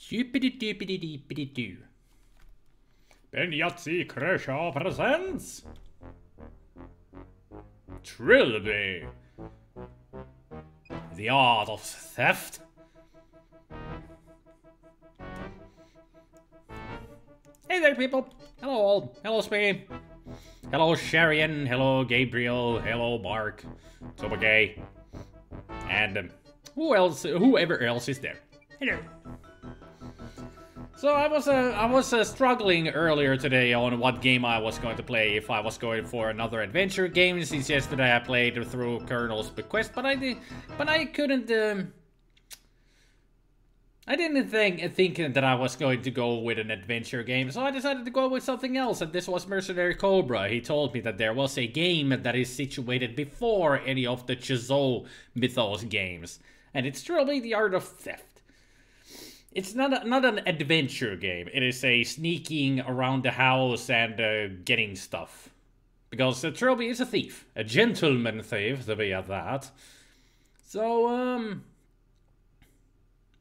Doopity-doopity-doopity-doo. Ben Yahtzee Kershaw presents Trilby, the art of theft. Hey there, people. Hello, all. Hello, Spee. Hello, Sharian. Hello, Gabriel. Hello, Mark. Tobagay. And whoever else is there. Hello. So I was struggling earlier today on what game I was going to play, if I was going for another adventure game, since yesterday I played through Colonel's Bequest, but I couldn't. I didn't think that I was going to go with an adventure game, so I decided to go with something else, and this was Mercenary Cobra. He told me that there was a game that is situated before any of the Chzo Mythos games, and it's Trilby, the Art of Theft. It's not an adventure game. It is a sneaking around the house and getting stuff. Because Trilby is a thief. A gentleman thief, to be at that. So,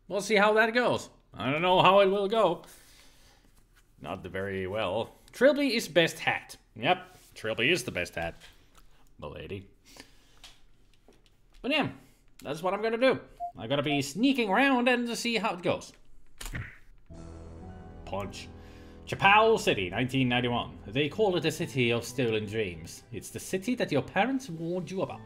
we'll see how that goes. I don't know how it will go. Not very well. Trilby is best hat. Yep, Trilby is the best hat. Milady. But yeah, that's what I'm gonna do. I'm gonna be sneaking around and to see how it goes. Punch. Chapow City, 1991. They call it the city of stolen dreams. It's the city that your parents warned you about.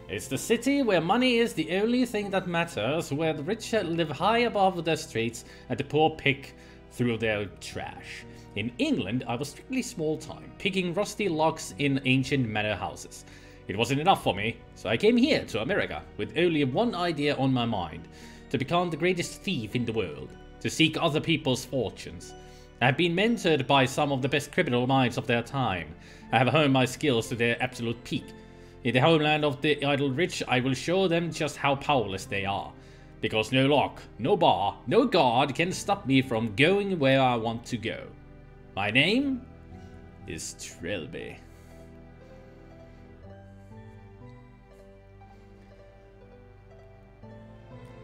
It's the city where money is the only thing that matters, where the rich live high above the streets and the poor pick through their trash. In England, I was strictly small time, picking rusty locks in ancient manor houses. It wasn't enough for me, so I came here to America with only one idea on my mind: to become the greatest thief in the world, to seek other people's fortunes. I have been mentored by some of the best criminal minds of their time. I have honed my skills to their absolute peak. In the homeland of the idle rich, I will show them just how powerless they are. Because no lock, no bar, no guard can stop me from going where I want to go. My name is Trilby.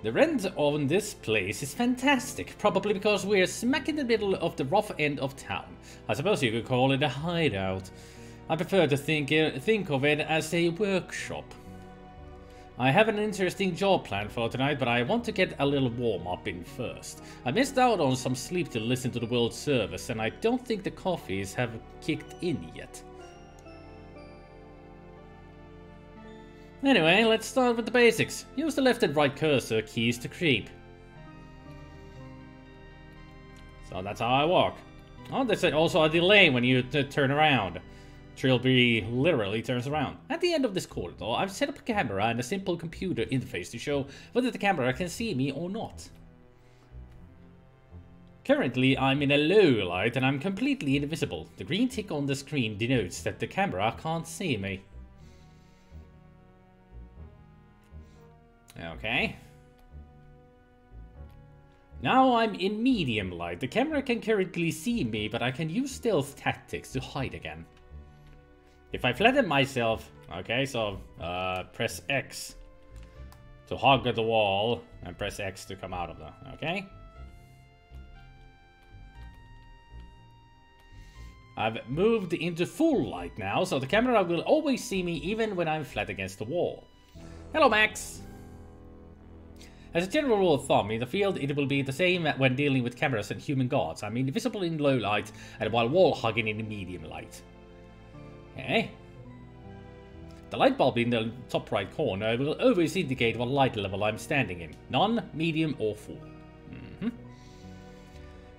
The rent on this place is fantastic, probably because we're smack in the middle of the rough end of town. I suppose you could call it a hideout. I prefer to think of it as a workshop. I have an interesting job planned for tonight, but I want to get a little warm-up in first. I missed out on some sleep to listen to the World Service, and I don't think the coffees have kicked in yet. Anyway, let's start with the basics. Use the left and right cursor keys to creep. So that's how I walk. Oh, there's also a delay when you turn around. Trilby literally turns around. At the end of this corridor, I've set up a camera and a simple computer interface to show whether the camera can see me or not. Currently, I'm in a low light and I'm completely invisible. The green tick on the screen denotes that the camera can't see me. Okay. Now I'm in medium light. The camera can currently see me, but I can use stealth tactics to hide again. If I flatten myself, okay, so press X to hug the wall and press X to come out of the, okay? I've moved into full light now, so the camera will always see me even when I'm flat against the wall. Hello, Max! As a general rule of thumb, in the field it will be the same when dealing with cameras and human guards. I'm invisible in low light and while wall hugging in medium light. Okay. The light bulb in the top right corner will always indicate what light level I'm standing in. None, medium or full.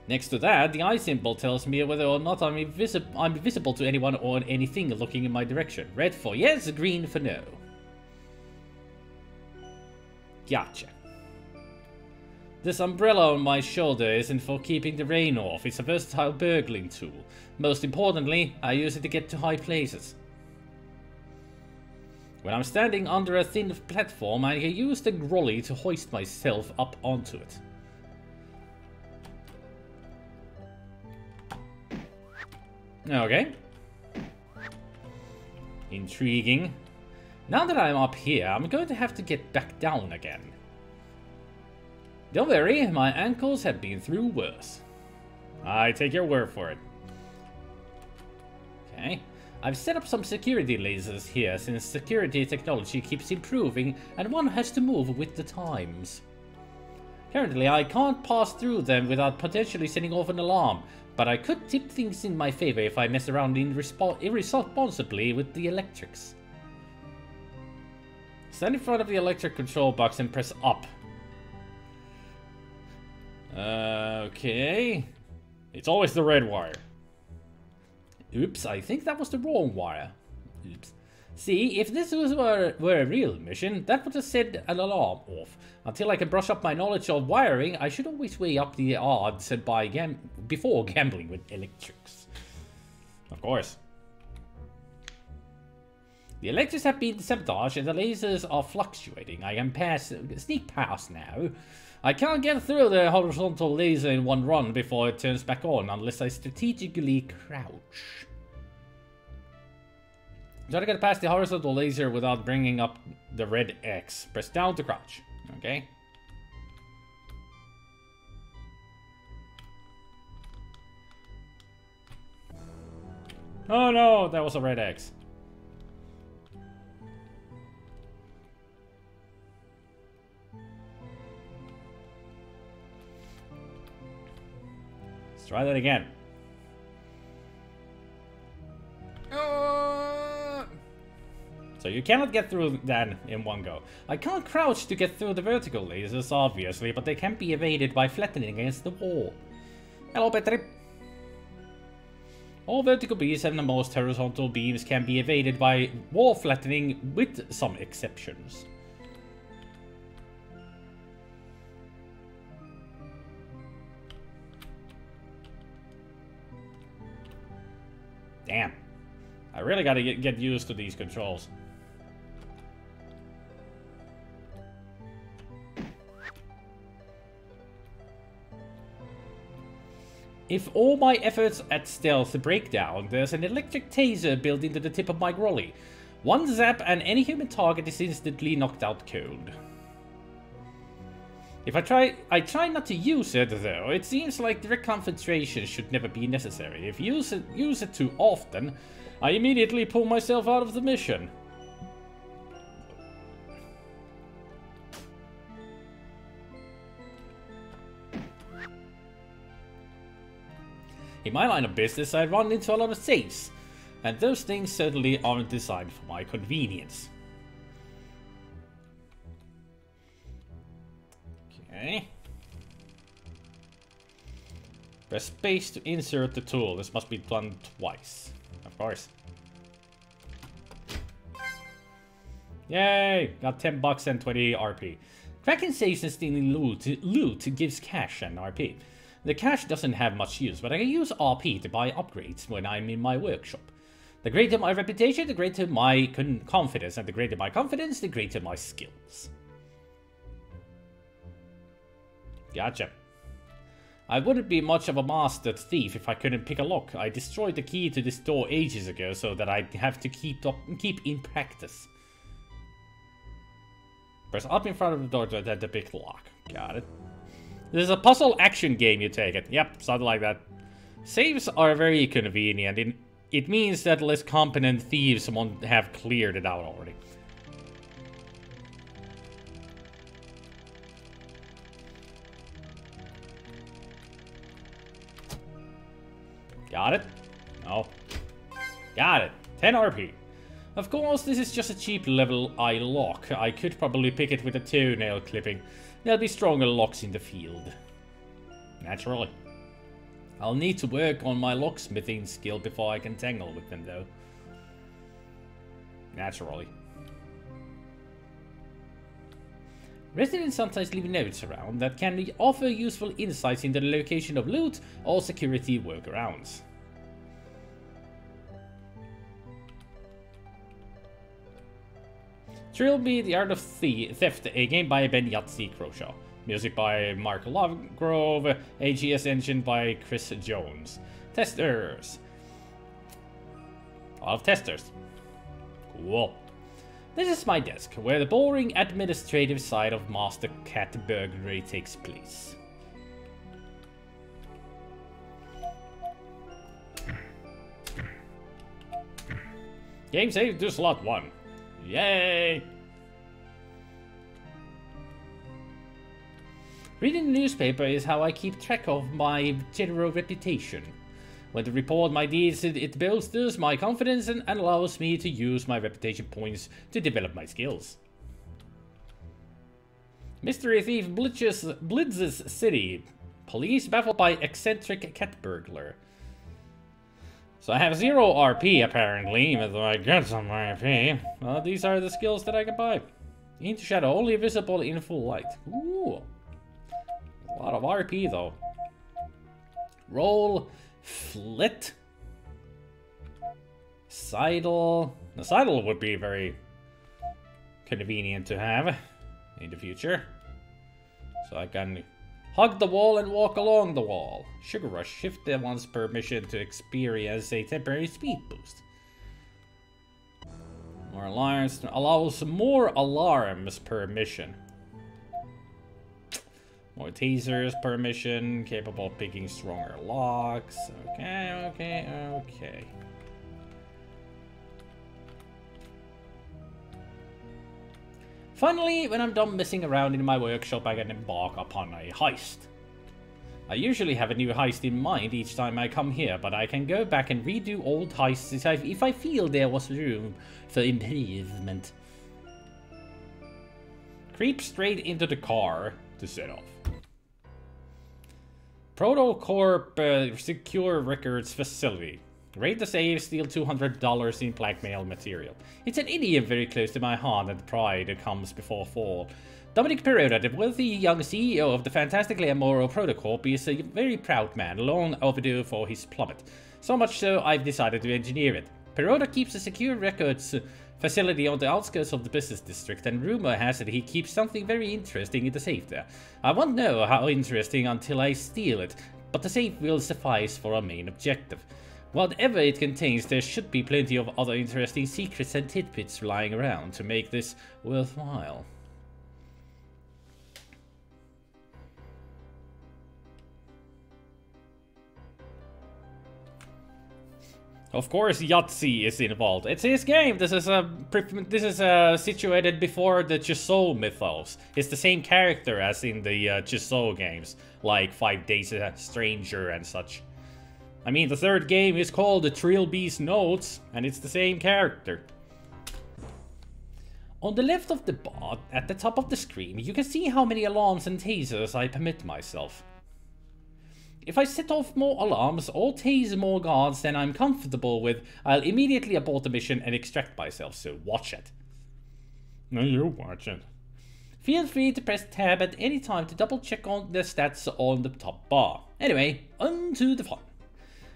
Next to that, the eye symbol tells me whether or not I'm visible to anyone or anything looking in my direction. Red for yes, green for no. Gotcha. This umbrella on my shoulder isn't for keeping the rain off, it's a versatile burgling tool. Most importantly, I use it to get to high places. When I'm standing under a thin platform, I can use the grolly to hoist myself up onto it. Okay. Intriguing. Now that I'm up here, I'm going to have to get back down again. Don't worry, my ankles have been through worse. I take your word for it. Okay. I've set up some security lasers here since security technology keeps improving and one has to move with the times. Currently, I can't pass through them without potentially setting off an alarm, but I could tip things in my favor if I mess around irresponsibly with the electrics. Stand in front of the electric control box and press up. Okay. It's always the red wire. Oops, I think that was the wrong wire. Oops. See, if this were a real mission, that would have set an alarm off. Until I can brush up my knowledge of wiring, I should always weigh up the odds and before gambling with electrics. Of course. The electrics have been sabotaged and the lasers are fluctuating. I can sneak past now. I can't get through the horizontal laser in one run before it turns back on unless I strategically crouch. Try to get past the horizontal laser without bringing up the red X. Press down to crouch. Okay. Oh no, that was a red X. Let's try that again. So you cannot get through that in one go. I can't crouch to get through the vertical lasers, obviously, but they can be evaded by flattening against the wall. Hello, Petri. All vertical beams and the most horizontal beams can be evaded by wall flattening, with some exceptions. Damn. I really gotta get used to these controls. If all my efforts at stealth break down, there's an electric taser built into the tip of my grolly. One zap and any human target is instantly knocked out cold. If I try not to use it though. It seems like direct confrontation should never be necessary. If you use it too often, I immediately pull myself out of the mission. In my line of business, I run into a lot of safes, and those things certainly aren't designed for my convenience. Okay. Press space to insert the tool. This must be done twice. Of course. Yay! Got 10 bucks and 20 RP. Cracking safes and stealing loot gives cash and RP. The cash doesn't have much use, but I can use RP to buy upgrades when I'm in my workshop. The greater my reputation, the greater my confidence, and the greater my confidence, the greater my skills. Gotcha. I wouldn't be much of a master thief if I couldn't pick a lock. I destroyed the key to this door ages ago so that I'd have to keep in practice. Press up in front of the door to enter the big lock. Got it. This is a puzzle action game, you take it. Yep, something like that. Saves are very convenient. It means that less competent thieves won't have cleared it out already. Got it? No. Got it. 10 RP. Of course, this is just a cheap level I lock. I could probably pick it with a toenail clipping. There'll be stronger locks in the field. Naturally. I'll need to work on my locksmithing skill before I can tangle with them, though. Naturally. Residents sometimes leave notes around that can offer useful insights into the location of loot or security workarounds. Trilby, The Art of Theft, a game by Ben Yahtzee Croshaw. Music by Mark Lovegrove, AGS engine by Chris Jones. Testers. A lot of testers. Cool. This is my desk, where the boring administrative side of Master Cat burglary takes place. Game saved to slot 1. Yay! Reading the newspaper is how I keep track of my general reputation. When to report my deeds, it bolsters my confidence and allows me to use my reputation points to develop my skills. Mystery thief blitzes city. Police baffled by eccentric cat burglar. So I have 0 RP apparently, even though I get some RP. Well, these are the skills that I can buy. Into shadow, only visible in full light. Ooh. A lot of RP though. Roll. Flit. Sidle. The sidle would be very convenient to have in the future. So I can hug the wall and walk along the wall. Sugar Rush. Shift one's permission to experience a temporary speed boost. More alarms. Allows more alarms per mission. More tasers per mission, capable of picking stronger locks. Okay. Finally, when I'm done messing around in my workshop, I can embark upon a heist. I usually have a new heist in mind each time I come here, but I can go back and redo old heists if I feel there was room for improvement. Creep straight into the car to set off. Protocorp Secure Records Facility. Raid the safe, steal $200 in blackmail material. It's an idiom very close to my heart, and pride comes before fall. Dominic Perrotta, the wealthy young CEO of the fantastically immoral Protocorp, is a very proud man, long overdue for his plummet. So much so, I've decided to engineer it. Perrotta keeps a secure records facility on the outskirts of the business district, and rumor has it he keeps something very interesting in the safe there. I won't know how interesting until I steal it, but the safe will suffice for our main objective. Whatever it contains, there should be plenty of other interesting secrets and tidbits lying around to make this worthwhile. Of course, Yahtzee is involved. It's his game. This is situated before the Chzo Mythos. It's the same character as in the Chzo games, like 5 Days a Stranger and such. I mean, the third game is called the Trilby's Notes, and it's the same character. On the left of the bar, at the top of the screen, you can see how many alarms and tasers I permit myself. If I set off more alarms or tase more guards than I'm comfortable with, I'll immediately abort the mission and extract myself, so watch it. No, you watch it. Feel free to press tab at any time to double check on the stats on the top bar. Anyway, on to the fun.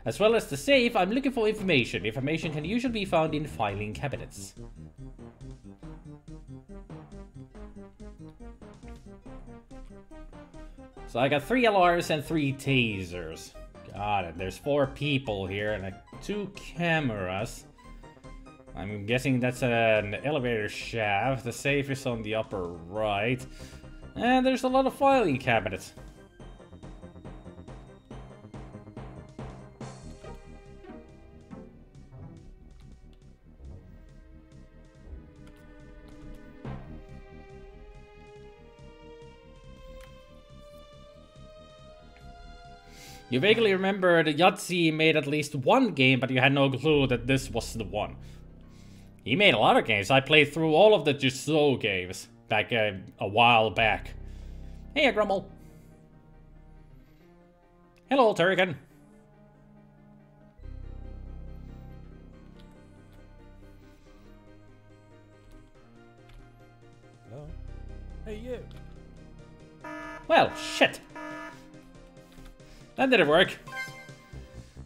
As well as the safe, I'm looking for information. Information can usually be found in filing cabinets. So I got 3 alarms and 3 tasers. Got it. There's 4 people here and 2 cameras. I'm guessing that's an elevator shaft. The safe is on the upper right. And there's a lot of filing cabinets. You vaguely remember that Yahtzee made at least one game, but you had no clue that this was the one. He made a lot of games. I played through all of the Chzo games back a while back. Hey, Grummel. Hello, Turrican. Hello? Hey, you. Well, shit. That didn't work.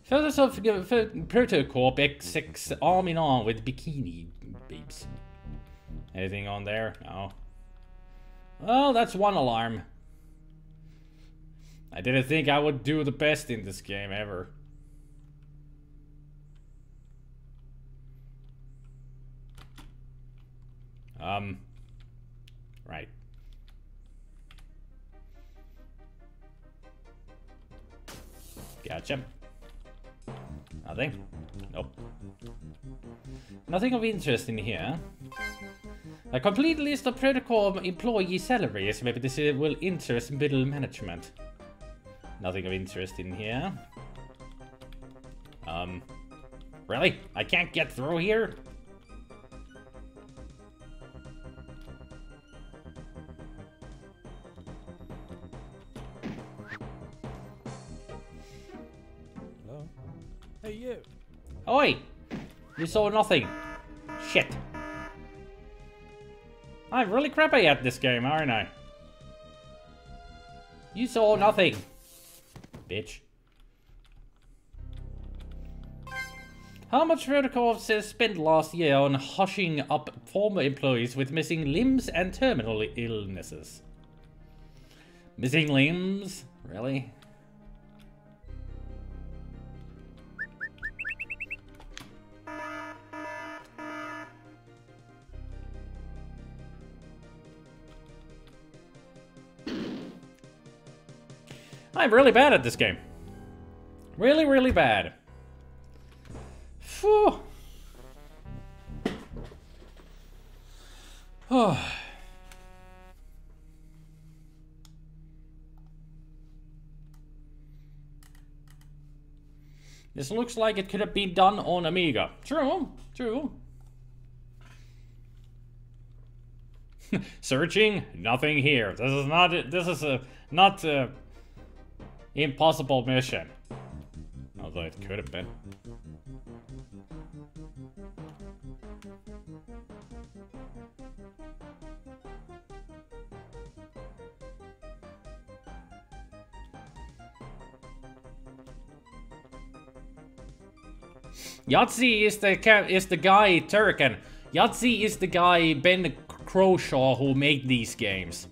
Photos of Protocorp X6 arm in arm with bikini babes. Anything on there? No. Well, that's one alarm. I didn't think I would do the best in this game ever. Right. Gotcha. Nothing? Nope. Nothing of interest in here. A complete list of protocol employee salaries. Maybe this will interest middle management. Nothing of interest in here. Really? I can't get through here? Hello? Hey, you! Oi! You saw nothing. Shit. I'm really crappy at this game, aren't I? You saw nothing. Bitch. How much protocol says spent last year on hushing up former employees with missing limbs and terminal illnesses? Missing limbs? Really? I'm really bad at this game. Really, really bad. Phew. Oh. This looks like it could have been done on Amiga. True, true. Searching, nothing here. This is not. This is a not a impossible mission. Although it could have been. Yahtzee is the guy Turrican. Yahtzee is the guy Ben Croshaw who made these games.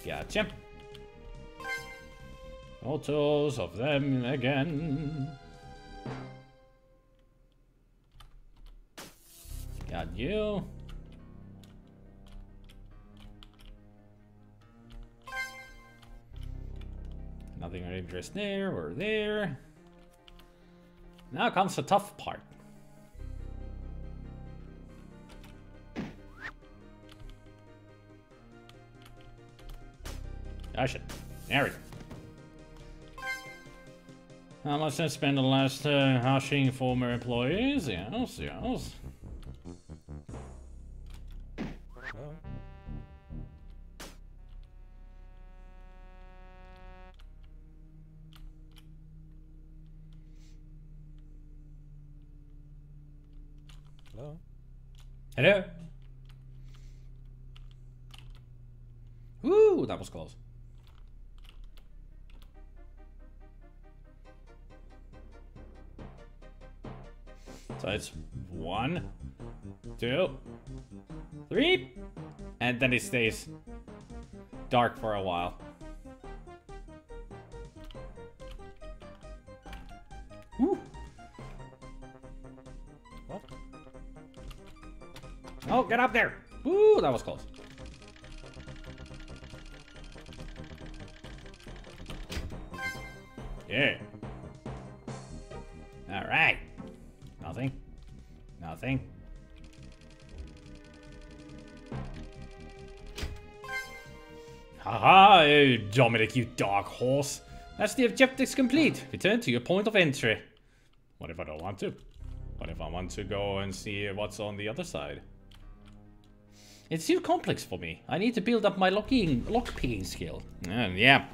Gotcha. Photos of them again. Got you. Nothing of interest there or there. Now comes the tough part. Gosh it. There we go. How much I spent the last hushing former employees? Yes, yes. Hello? Hello? Hello? Woo, that was close. So it's 1, 2, 3, and then it stays dark for a while. Woo. What? Oh, get up there! Woo, that was close. Yeah. All right. Nothing. Nothing. Haha, oh, Dominic, you dark horse. That's the objectives complete. Return to your point of entry. What if I don't want to? What if I want to go and see what's on the other side? It's too complex for me. I need to build up my lockpicking skill. And yeah,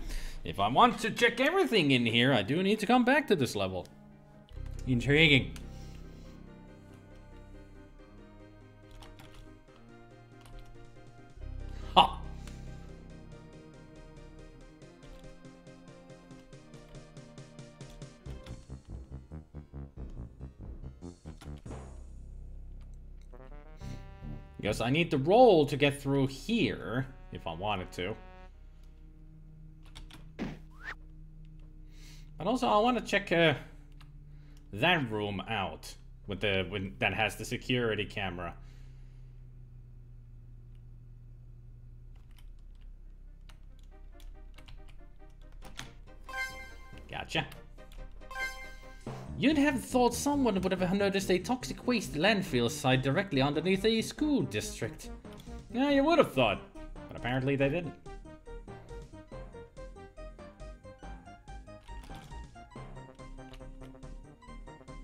if I want to check everything in here, I do need to come back to this level. Intriguing. Ha! Guess I need to roll to get through here, if I wanted to. But also, I want to check that room out with that has the security camera. Gotcha. You'd have thought someone would have noticed a toxic waste landfill site directly underneath a school district. Yeah, you would have thought, but apparently they didn't.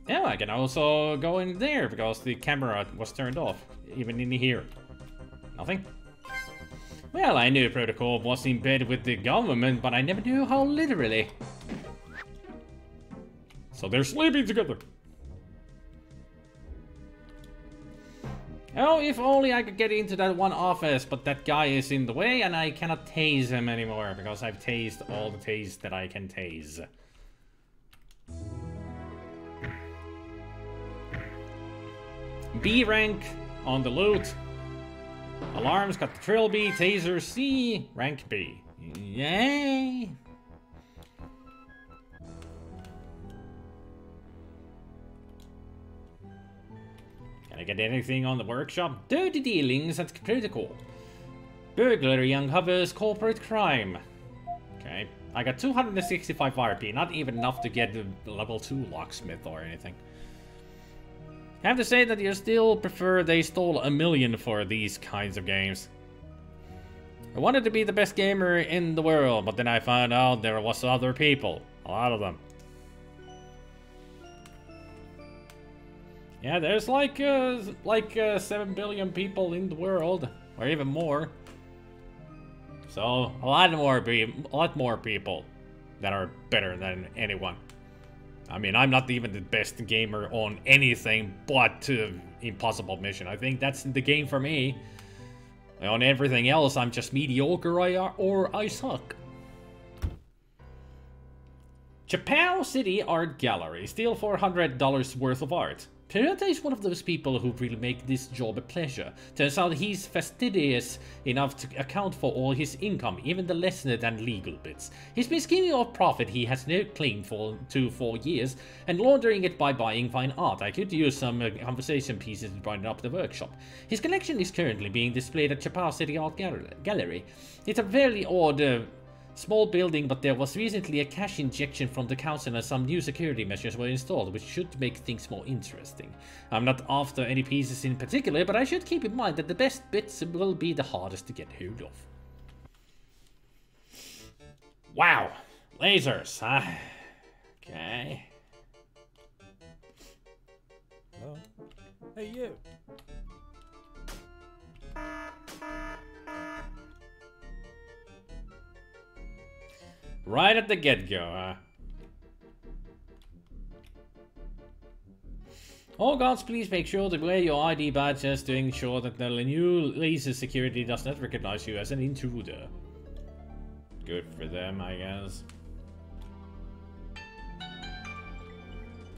Yeah, I can also go in there because the camera was turned off, even in here. Nothing? Well, I knew Protocol was in bed with the government, but I never knew how literally. So they're sleeping together. Oh, if only I could get into that one office, but that guy is in the way and I cannot tase him anymore because I've tased all the tase that I can tase. B rank on the loot. Alarms got the Trilby, taser C, rank B. Yay! Can I get anything on the workshop? Dirty dealings at Protocol. Burglary uncovers corporate crime. Okay, I got 265 RP, not even enough to get the level 2 locksmith or anything. I have to say that you still prefer they stole $1 million for these kinds of games. I wanted to be the best gamer in the world, but then I found out there was other people. A lot of them. Yeah, there's like 7 billion people in the world, or even more. So a lot more people that are better than anyone. I mean, I'm not even the best gamer on anything but Impossible Mission. I think that's the game for me. On everything else, I'm just mediocre or I suck. Chzo City Art Gallery. Steal $400 worth of art. Toyota is one of those people who really make this job a pleasure. Turns out he's fastidious enough to account for all his income, even the lesser than legal bits. He's been scheming off profit he has no claim to for years, and laundering it by buying fine art. I could use some conversation pieces to brighten up the workshop. His collection is currently being displayed at Chzo City Art Gallery. It's a fairly odd small building, but there was recently a cash injection from the council and some new security measures were installed, which should make things more interesting. I'm not after any pieces in particular, but I should keep in mind that the best bits will be the hardest to get hold of. Wow, lasers, huh? Okay. Hello? Hey, you! Right at the get-go, huh? Oh gods, please make sure to wear your ID badges to ensure that the new laser security does not recognize you as an intruder. Good for them, I guess.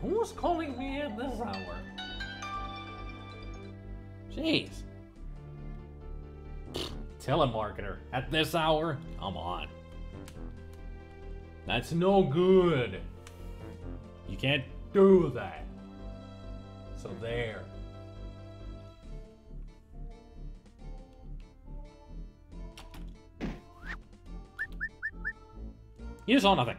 Who's calling me at this hour? Jeez. Telemarketer at this hour? Come on. That's no good. You can't do that. So there. You saw nothing.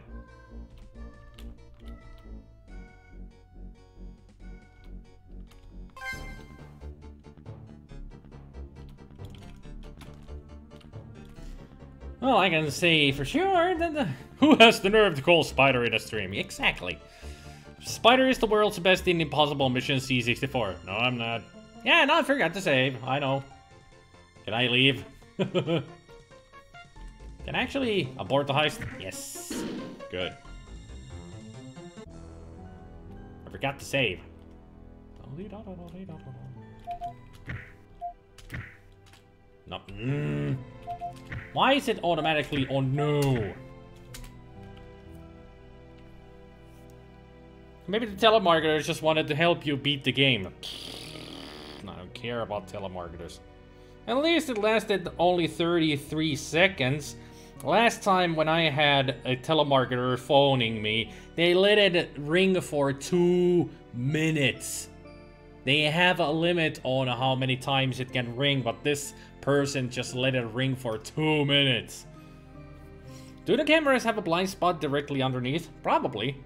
Well, I can say for sure that who has the nerve to call Spider in a stream? Exactly. Spider is the world's best in Impossible Mission C64. No, I'm not. Yeah, no, I forgot to save. I know. Can I leave? Can I actually abort the heist? Yes. Good. I forgot to save. No. Why is it automatically on no? Maybe the telemarketers just wanted to help you beat the game. I don't care about telemarketers. At least it lasted only 33 seconds. Last time when I had a telemarketer phoning me, they let it ring for 2 minutes. They have a limit on how many times it can ring, but this person just let it ring for 2 minutes. Do the cameras have a blind spot directly underneath? Probably.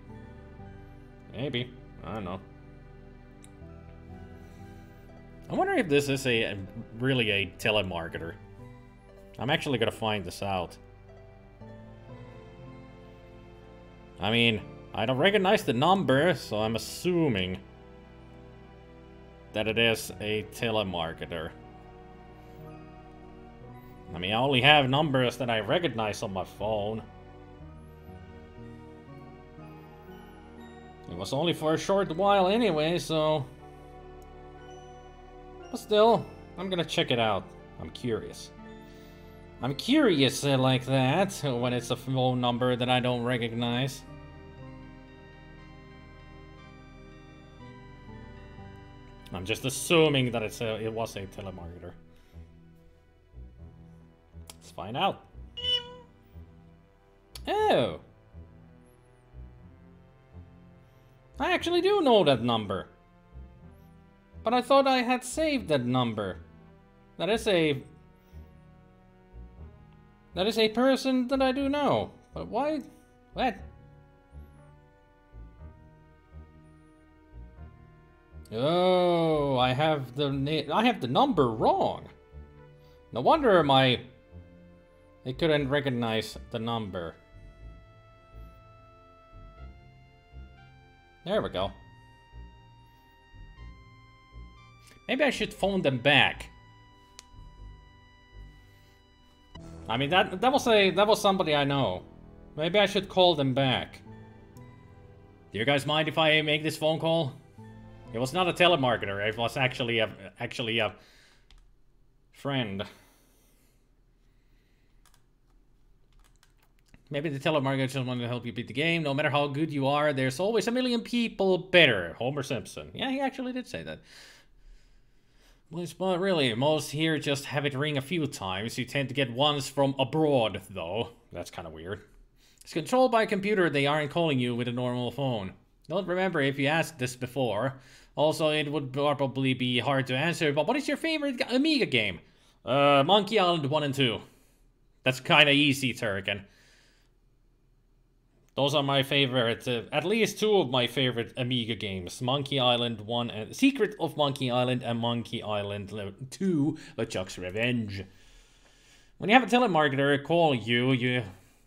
Maybe. I don't know. I wonder if this is really a telemarketer. I'm actually gonna find this out. I mean, I don't recognize the number, so I'm assuming that it is a telemarketer. I mean, I only have numbers that I recognize on my phone. It was only for a short while anyway, so... But still, I'm gonna check it out. I'm curious. I'm curious like that, when it's a phone number that I don't recognize. I'm just assuming that it was a telemarketer. Let's find out. Oh! I actually do know that number. But I thought I had saved that number. That is a person that I do know. But why? What? Oh, I have the number wrong. No wonder they couldn't recognize the number. There we go. Maybe I should phone them back. I mean that was somebody I know. Maybe I should call them back. Do you guys mind if I make this phone call? It was not a telemarketer. It was actually a friend. Maybe the telemarketer just wanted to help you beat the game. No matter how good you are, there's always a million people better. Homer Simpson. Yeah, he actually did say that. But really, most here just have it ring a few times. You tend to get ones from abroad, though. That's kind of weird. It's controlled by a computer. They aren't calling you with a normal phone. Don't remember if you asked this before. Also, it would probably be hard to answer, but what is your favorite Amiga game? Monkey Island 1 and 2. That's kind of easy, Turrican. Those are my favorite, at least 2 of my favorite Amiga games. Monkey Island 1 and... Secret of Monkey Island and Monkey Island 2, LeChuck's Revenge. When you have a telemarketer call you, you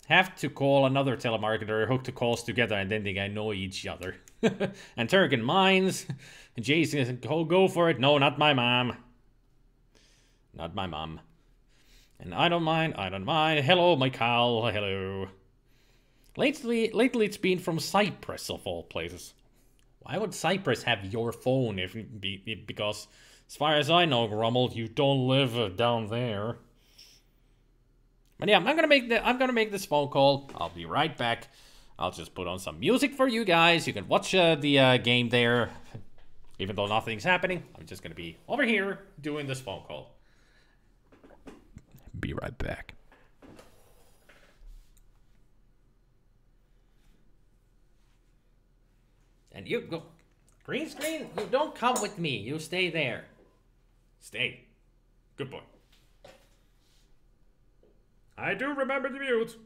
have to call another telemarketer, hook the calls together, and then they annoy each other. And Turrican minds. Jason, go for it. No, not my mom. Not my mom. And I don't mind. Hello, my cow. Hello. Lately it's been from Cyprus, of all places. Why would Cyprus have your phone? Because, as far as I know, Grummel, you don't live down there. But yeah, I'm gonna make this phone call. I'll be right back. I'll just put on some music for you guys. You can watch the game there. Even though nothing's happening, I'm just gonna be over here doing this phone call. Be right back. And you go. Green screen, you don't come with me. You stay there. Stay. Good boy. I do remember the mute.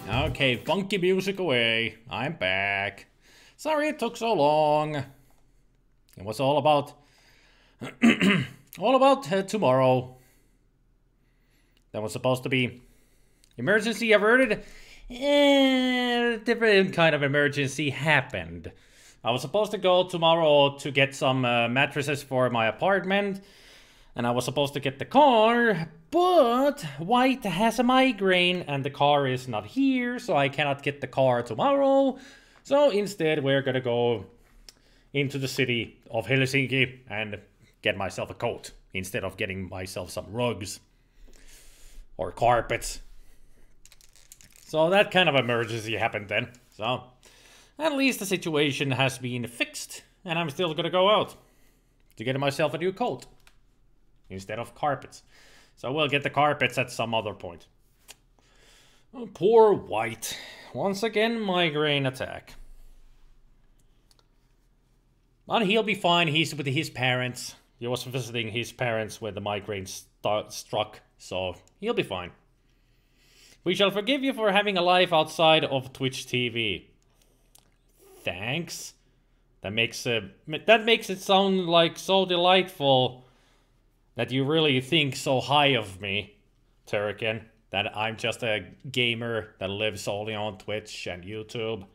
Okay, funky music away. I'm back. Sorry it took so long. It was all about tomorrow. That was supposed to be emergency averted. Different kind of emergency happened. I was supposed to go tomorrow to get some mattresses for my apartment. And I was supposed to get the car, but White has a migraine and the car is not here, so I cannot get the car tomorrow. So instead we're gonna go into the city of Helsinki and get myself a coat instead of getting myself some rugs or carpets. So that kind of emergency happened then. So at least the situation has been fixed and I'm still gonna go out to get myself a new coat instead of carpets. So we'll get the carpets at some other point. Oh, poor White. Once again, migraine attack. But he'll be fine. He's with his parents. He was visiting his parents when the migraine struck, so he'll be fine. We shall forgive you for having a life outside of Twitch TV. Thanks. That makes it sound like so delightful that you really think so high of me, Turrican, that I'm just a gamer that lives only on Twitch and YouTube.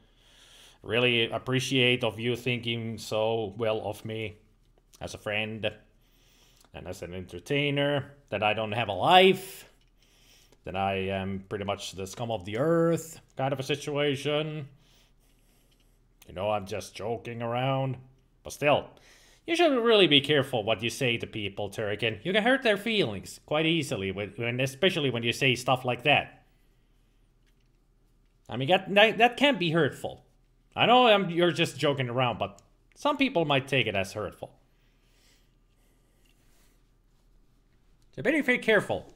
Really appreciate of you thinking so well of me as a friend and as an entertainer, that I don't have a life, that I am pretty much the scum of the earth kind of a situation. You know, I'm just joking around, but still. You should really be careful what you say to people, Turrican. You can hurt their feelings quite easily, especially when you say stuff like that. I mean, that can be hurtful. I know you're just joking around, but some people might take it as hurtful. So be very careful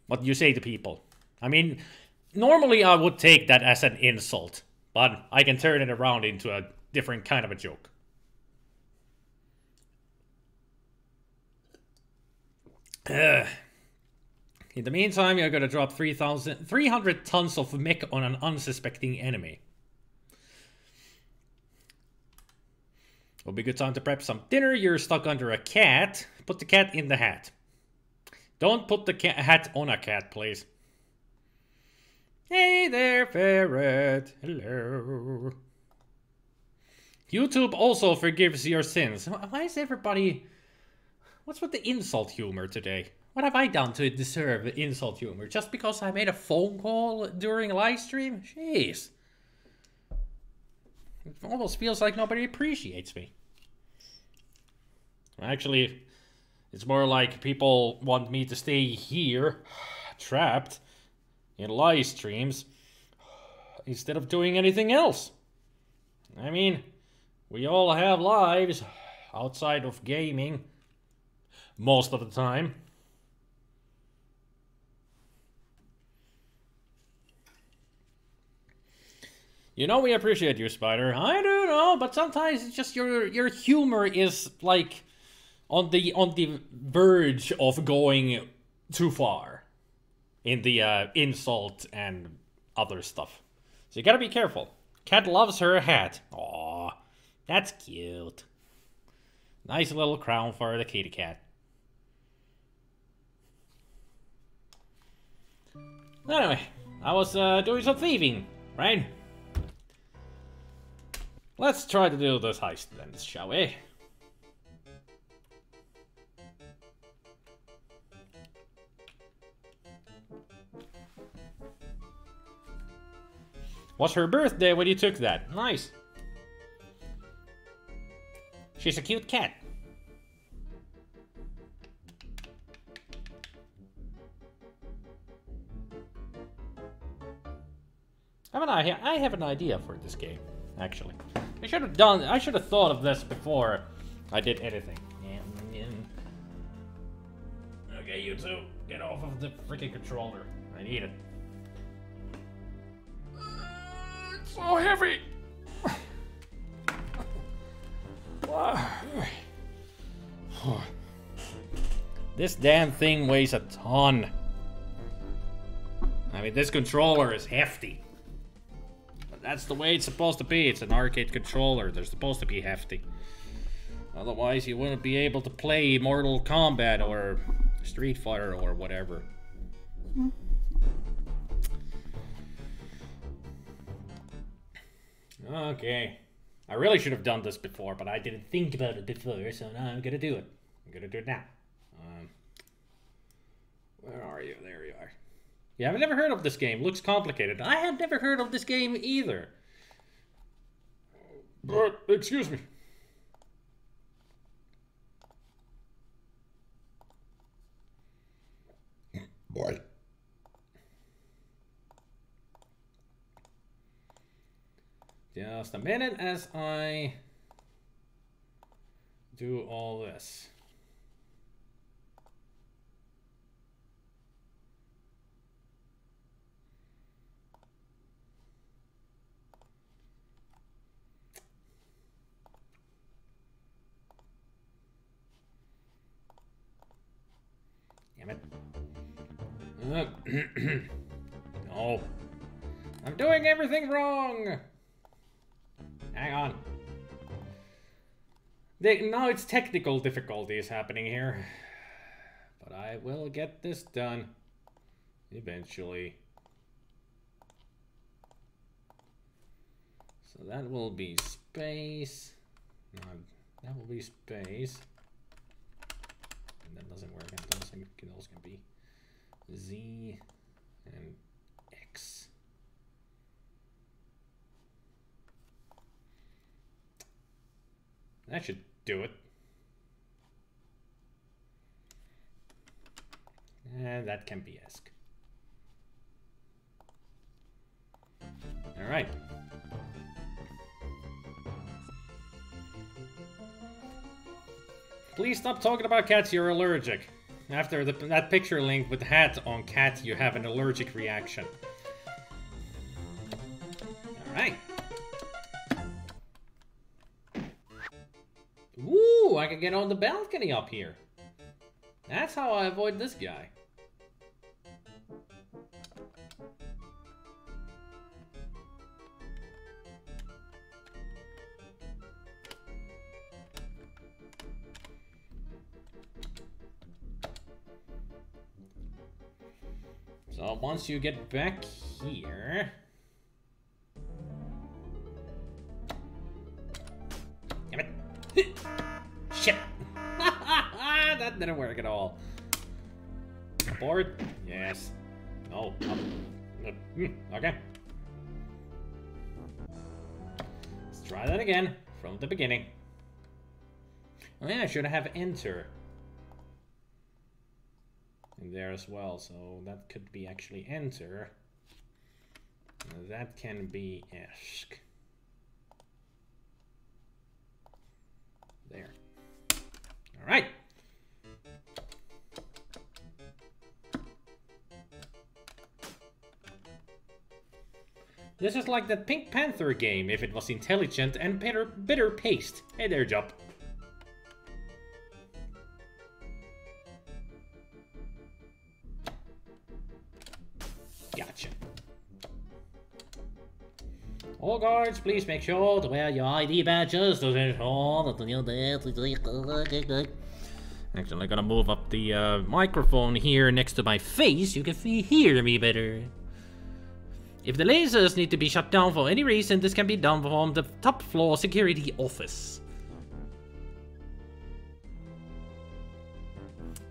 what you say to people. I mean, normally I would take that as an insult, but I can turn it around into a different kind of a joke. In the meantime, you're gonna drop 300 tons of mech on an unsuspecting enemy. Will be a good time to prep some dinner. You're stuck under a cat. Put the cat in the hat. Don't put the hat on a cat, please. Hey there, ferret. Hello. YouTube also forgives your sins. Why is everybody... What's with the insult humor today? What have I done to deserve insult humor? Just because I made a phone call during a live stream? Jeez. It almost feels like nobody appreciates me. Actually, it's more like people want me to stay here, trapped, in live streams, instead of doing anything else. I mean, we all have lives outside of gaming. Most of the time. You know we appreciate you, Spider. I do know, but sometimes it's just your humor is like on the verge of going too far in the insult and other stuff. So you gotta be careful. Cat loves her hat. Aw, that's cute. Nice little crown for the kitty cat. Anyway, I was doing some thieving, right? Let's try to do this heist then, shall we? Was her birthday when you took that? Nice. She's a cute cat. I have an idea for this game, actually. I should have thought of this before I did anything. Okay, you two, get off of the freaking controller. I need it. It's so heavy. This damn thing weighs a ton. I mean, this controller is hefty. But that's the way it's supposed to be. It's an arcade controller. They're supposed to be hefty. Otherwise, you wouldn't be able to play Mortal Kombat or Street Fighter or whatever. Okay. I really should have done this before, but I didn't think about it before, so now I'm gonna do it. I'm gonna do it now. Where are you? There you are. Yeah, I've never heard of this game. Looks complicated. I have never heard of this game either. But, excuse me. Boy. Just a minute as I do all this. Damn it. No. I'm doing everything wrong! Hang on. Now it's technical difficulties happening here. But I will get this done. Eventually. So that will be space. No, that will be space. And that doesn't work. It can also be Z and X. That should do it. And that can be ESC. All right. Please stop talking about cats, you're allergic. After that picture link with the hat on cat, you have an allergic reaction. Alright. Ooh, I can get on the balcony up here. That's how I avoid this guy. So once you get back here... Damn it! Shit! That didn't work at all. Board? Yes. No. Okay. Let's try that again from the beginning. Oh yeah, I should have enter in there as well, so that could be actually enter. That can be ESC. There. All right. This is like that Pink Panther game if it was intelligent and better paced. Hey there, Jop. Gotcha. All guards, please make sure to wear your ID badges to ensure that you're there. Actually, I'm gonna move up the microphone here next to my face. You can hear me better. If the lasers need to be shut down for any reason, this can be done from the top floor security office.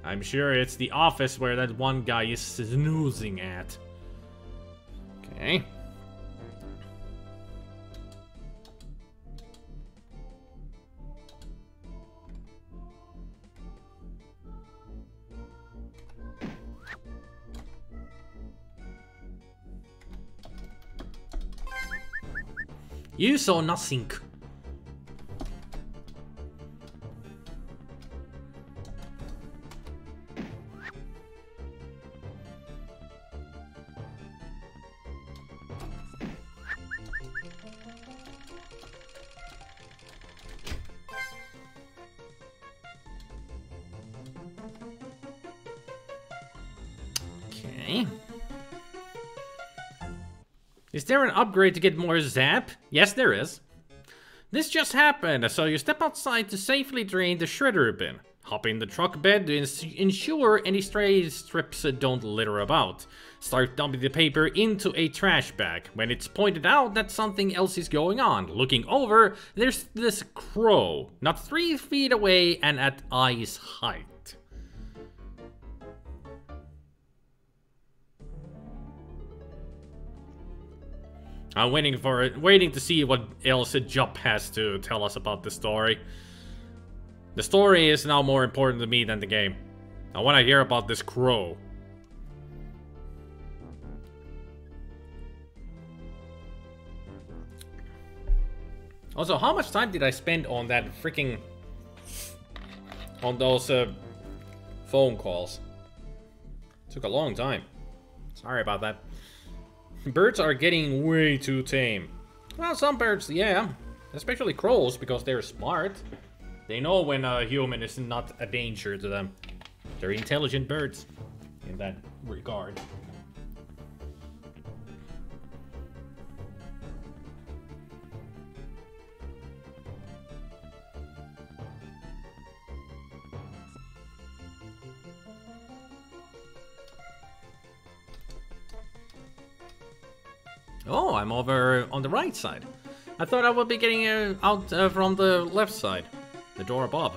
I'm sure it's the office where that one guy is snoozing at. Okay. You saw nothing. Okay. Is there an upgrade to get more zap? Yes, there is. This just happened, so you step outside to safely drain the shredder bin. Hop in the truck bed to ensure any stray strips don't litter about. Start dumping the paper into a trash bag. When it's pointed out that something else is going on, looking over, there's this crow, not 3 feet away and at eyes height. I'm waiting to see what else Jup has to tell us about the story. The story is now more important to me than the game. I want to hear about this crow. Also, how much time did I spend on that freaking... on those phone calls? Took a long time. Sorry about that. Birds are getting way too tame. Well, some birds, yeah. Especially crows, because they're smart. They know when a human is not a danger to them. They're intelligent birds in that regard. Oh, I'm over on the right side. I thought I would be getting out from the left side. The door above.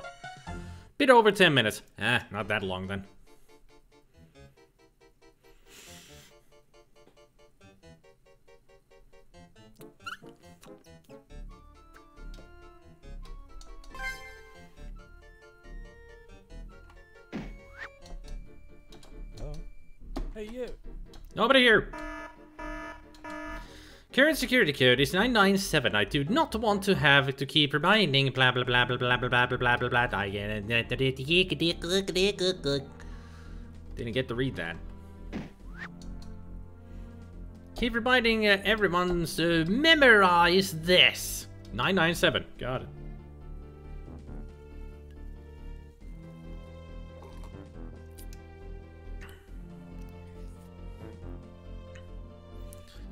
Bit over 10 minutes. Not that long then. Oh. Hey, you. Nobody here. Current security code is 997. I do not want to have to keep reminding blah blah blah blah blah blah blah blah blah blah. Didn't get to read that. Keep reminding everyone to memorize this. 997. Got it.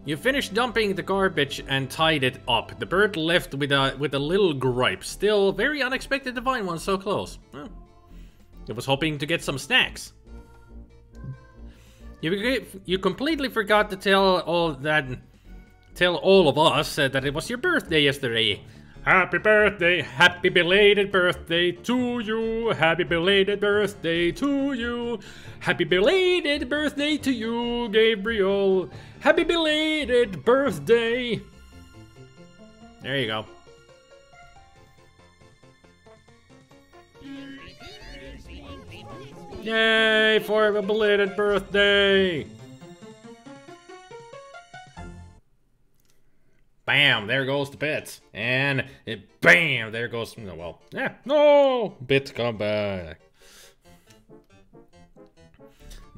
You finished dumping the garbage and tied it up. The bird left with a little gripe. Still very unexpected to find one so close. Well, it was hoping to get some snacks. You completely forgot to tell all of us that it was your birthday yesterday. Happy birthday, happy belated birthday to you. Happy belated birthday to you. Happy belated birthday to you, Gabriel. Happy belated birthday. There you go. Yay for a belated birthday. Bam, there goes the bits. And bam, there goes, well, yeah, no, bits come back.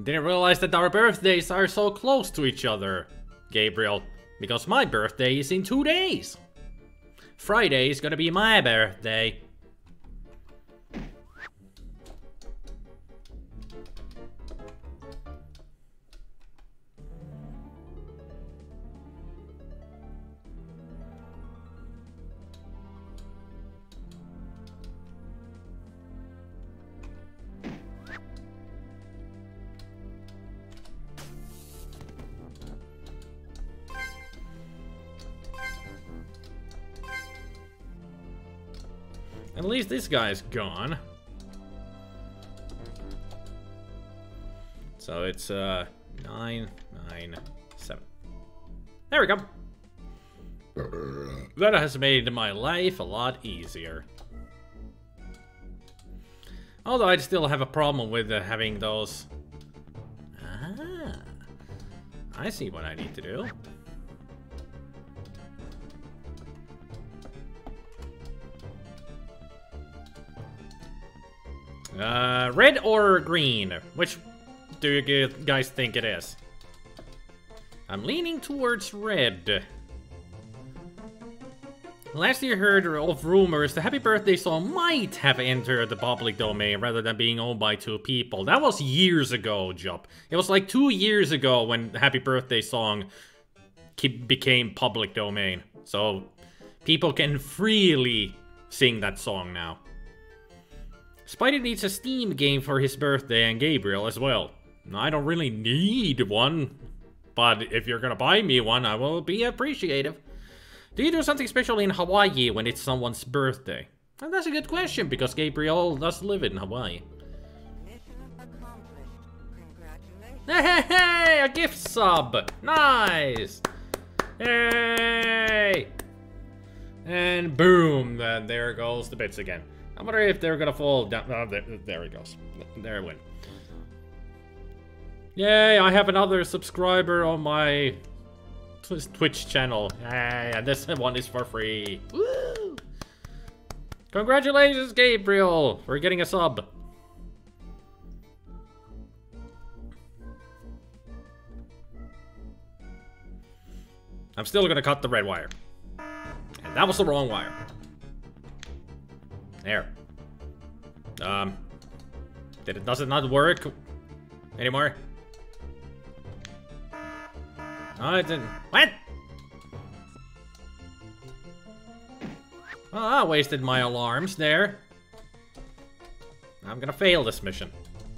Didn't realize that our birthdays are so close to each other, Gabriel, because my birthday is in 2 days. Friday is gonna be my birthday. At least this guy's gone. So it's 997. There we go. That has made my life a lot easier. Although I'd still have a problem with having those. Ah, I see what I need to do. Red or green? Which do you guys think it is? I'm leaning towards red. Last year heard of rumors the Happy Birthday song might have entered the public domain rather than being owned by 2 people. That was years ago, Jup. It was like 2 years ago when the Happy Birthday song became public domain. So people can freely sing that song now. Spider needs a Steam game for his birthday and Gabriel as well. I don't really need one, but if you're gonna buy me one, I will be appreciative. Do you do something special in Hawaii when it's someone's birthday? And that's a good question, because Gabriel does live in Hawaii. Hey, a gift sub! Nice! Hey! And boom, then there goes the bits again. I wonder if they're gonna fall down. Oh, there it goes. There it went. Yay, I have another subscriber on my Twitch channel. Hey, and this one is for free. Woo! Congratulations, Gabriel, for getting a sub. I'm still gonna cut the red wire. And that was the wrong wire. There. Does it not work anymore? Oh, it didn't. What? Well, I wasted my alarms there. I'm gonna fail this mission.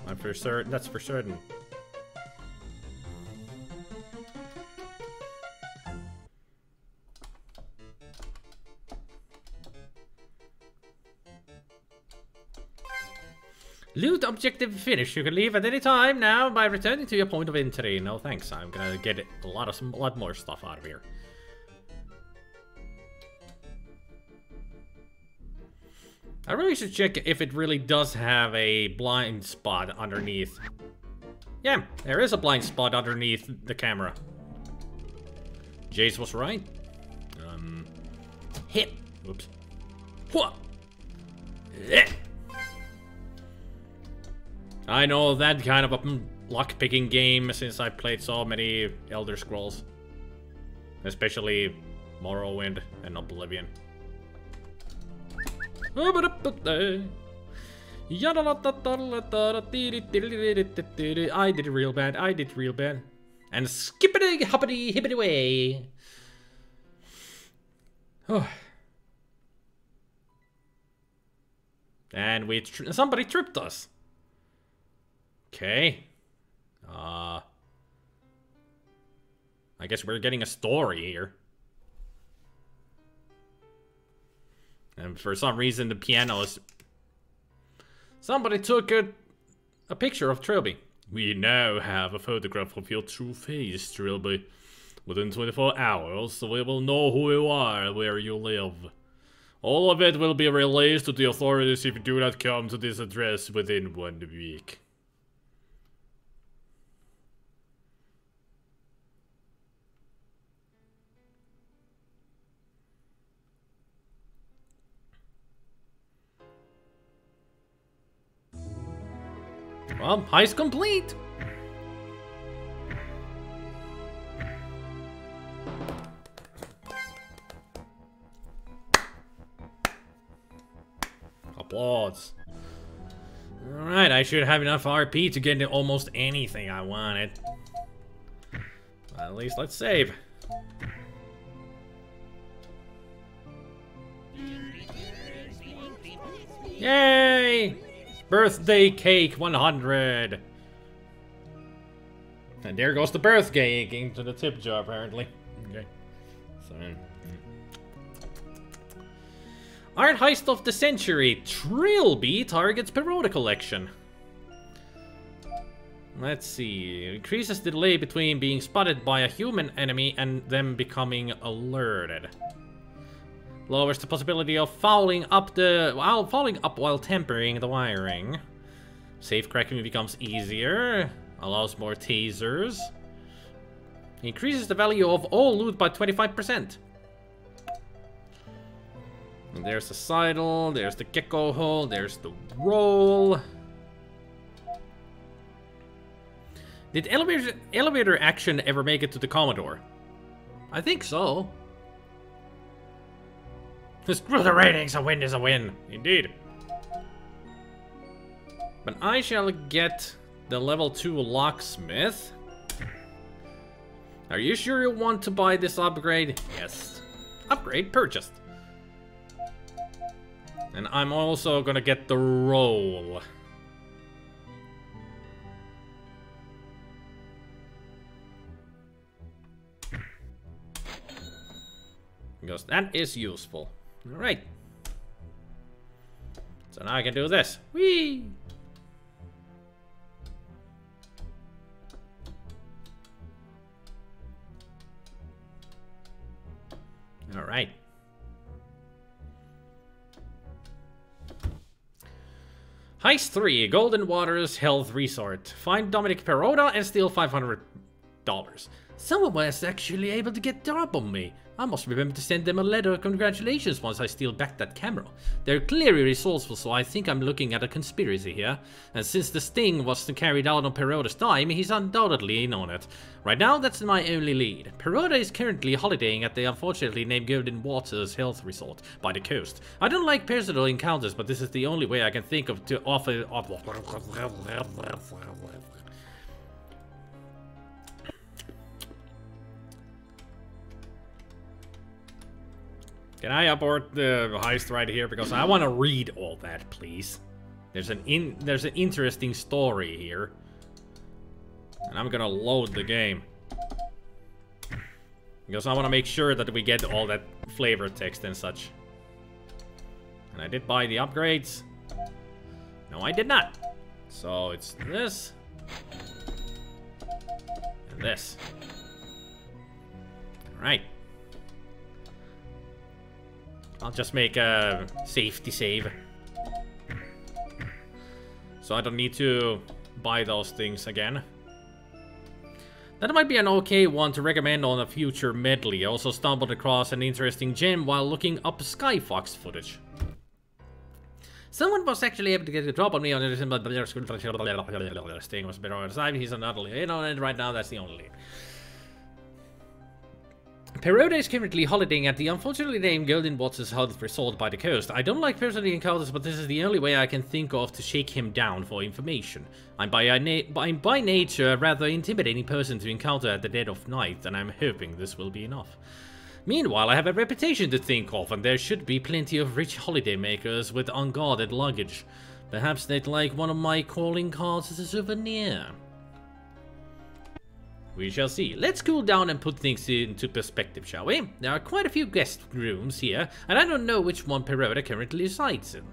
I'm for certain. That's for certain. Loot objective finished. You can leave at any time now by returning to your point of entry. No thanks. I'm gonna get a lot more stuff out of here. I really should check if it really does have a blind spot underneath. Yeah, there is a blind spot underneath the camera. Jace was right. Hit. Oops. What? I know that kind of a luck-picking game since I played so many Elder Scrolls. Especially Morrowind and Oblivion. I did it real bad, I did it real bad. And skippity hoppity hippity way. And somebody tripped us. Okay. I guess we're getting a story here. And for some reason the piano is... Somebody took a picture of Trilby. We now have a photograph of your true face, Trilby. Within 24 hours, we will know who you are and where you live. All of it will be released to the authorities if you do not come to this address within 1 week. Well, heist complete! Applause. Alright, I should have enough RP to get into almost anything I wanted. Well, at least let's save. Yay! Birthday cake 100. And there goes the birthday cake into the tip jar, apparently. Okay. So. Art heist of the century. Trilby targets Perona collection. Let's see. Increases the delay between being spotted by a human enemy and them becoming alerted. Lowers the possibility of fouling up while tempering the wiring. Safe cracking becomes easier. Allows more tasers. Increases the value of all loot by 25%. And there's the sidle, there's the gecko hole, there's the roll. Did elevator action ever make it to the Commodore? I think so. Screw the ratings, a win is a win. Indeed. But I shall get the level 2 locksmith. Are you sure you want to buy this upgrade? Yes. Upgrade purchased. And I'm also gonna get the roll. Because that is useful. Alright. So now I can do this. Whee! Alright. Heist 3, Golden Waters Health Resort. Find Dominic Perota and steal $500. Someone was actually able to get up on me. I must remember to send them a letter of congratulations once I steal back that camera. They're clearly resourceful, so I think I'm looking at a conspiracy here. And since the sting was carried out on Perota's time, he's undoubtedly in on it. Right now, that's my only lead. Perota is currently holidaying at the unfortunately named Golden Waters Health Resort by the coast. I don't like personal encounters, but this is the only way I can think of to offer... Can I abort the heist right here? Because I want to read all that, please. There's an interesting story here. And I'm gonna load the game. Because I want to make sure that we get all that flavor text and such. And I did buy the upgrades. No, I did not. So it's this. And this. Alright. I'll just make a safety save. So I don't need to buy those things again. That might be an okay one to recommend on a future medley. I also stumbled across an interesting gem while looking up Skyfox footage. Someone was actually able to get a drop on me on the sting was better on the side. He's not in on it right now, that's the only lead. Perota is currently holidaying at the unfortunately named Golden Waters Health Resort by the coast. I don't like personal encounters, but this is the only way I can think of to shake him down for information. I'm by nature a rather intimidating person to encounter at the dead of night, and I'm hoping this will be enough. Meanwhile, I have a reputation to think of, and there should be plenty of rich holidaymakers with unguarded luggage. Perhaps they'd like one of my calling cards as a souvenir. We shall see. Let's cool down and put things into perspective, shall we? There are quite a few guest rooms here, and I don't know which one Perota currently resides in.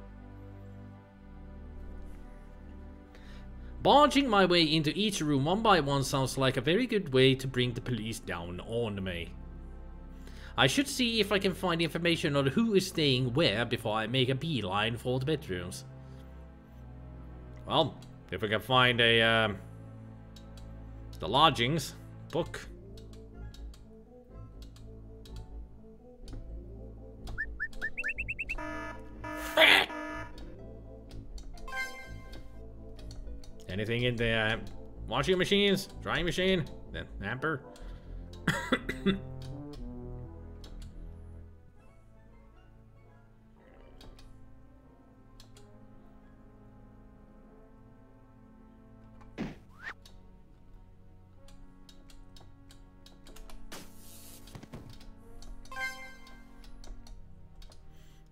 Barging my way into each room one by one sounds like a very good way to bring the police down on me. I should see if I can find information on who is staying where before I make a beeline for the bedrooms. Well, if we can find a, the lodgings book. Anything in the washing machines, drying machine, the hamper?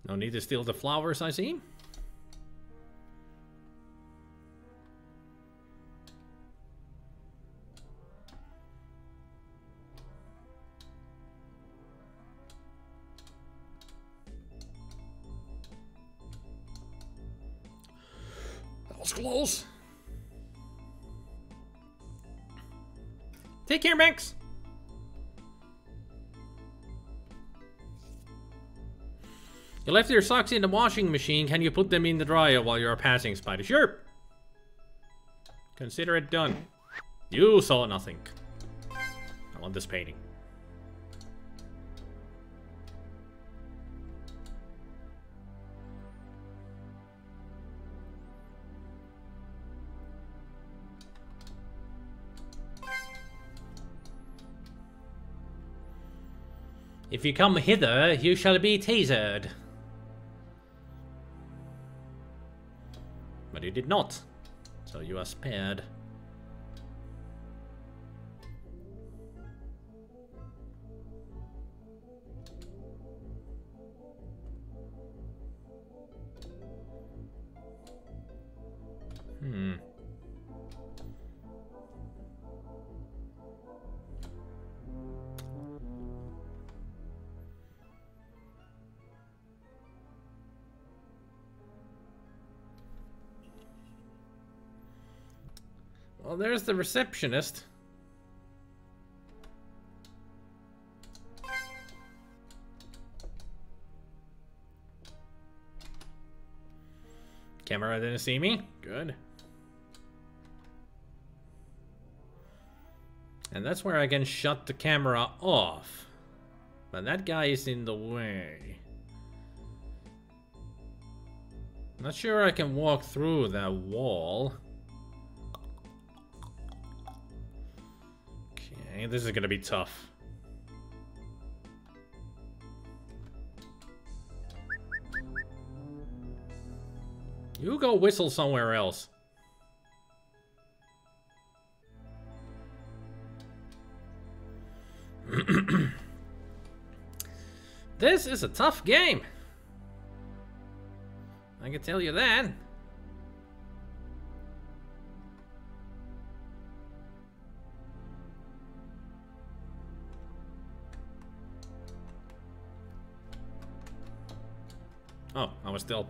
No need to steal the flowers, I see. That was close. Take care, Max. You left your socks in the washing machine. Can you put them in the dryer while you're passing, Spider? Sure. Consider it done. You saw nothing. I want this painting. If you come hither, you shall be tasered. But you did not. So you are spared. Well, there's the receptionist. Camera didn't see me. Good. And that's where I can shut the camera off. But that guy is in the way. Not sure I can walk through that wall. Okay, this is gonna be tough. You go whistle somewhere else. This is a tough game. I can tell you that. Oh, I was still...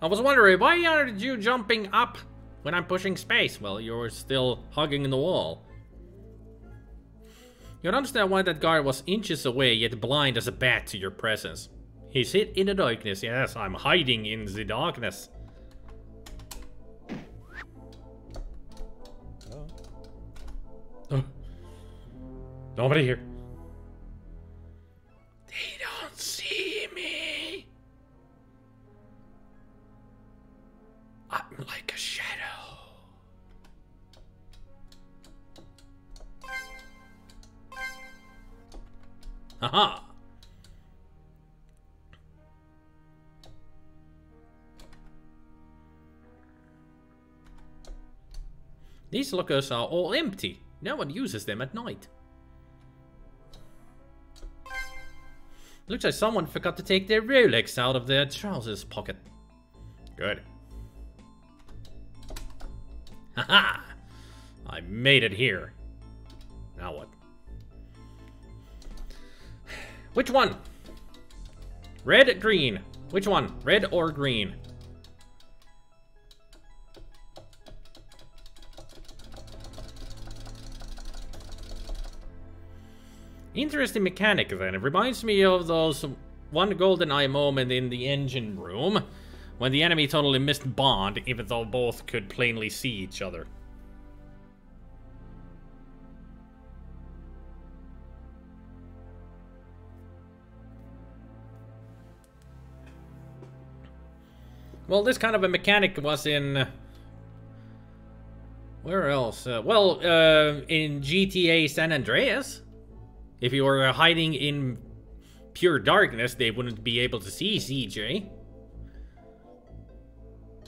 I was wondering, why are you jumping up when I'm pushing space? Well, you're still hugging the wall. You don't understand why that guard was inches away, yet blind as a bat to your presence. He's hid in the darkness. Yes, I'm hiding in the darkness. Oh. Nobody here. They don't see me. I'm like a shadow. Haha. These lockers are all empty. No one uses them at night. Looks like someone forgot to take their Rolex out of their trousers pocket. Good. Haha! I made it here. Now what? Which one? Red, green. Which one? Red or green? Interesting mechanic then. It reminds me of those one golden eye moment in the engine room when the enemy totally missed Bond, even though both could plainly see each other. Well, this kind of a mechanic was in... Where else? In GTA San Andreas. If you were hiding in pure darkness, they wouldn't be able to see CJ.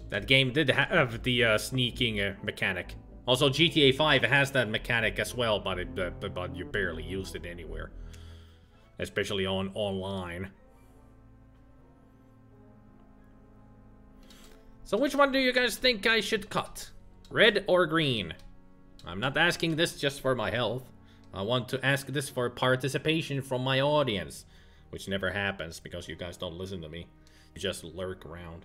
That game did have the sneaking mechanic. Also, GTA 5 has that mechanic as well, but you barely used it anywhere. Especially online. So which one do you guys think I should cut? Red or green? I'm not asking this just for my health. I want to ask this for participation from my audience. Which never happens because you guys don't listen to me. You just lurk around.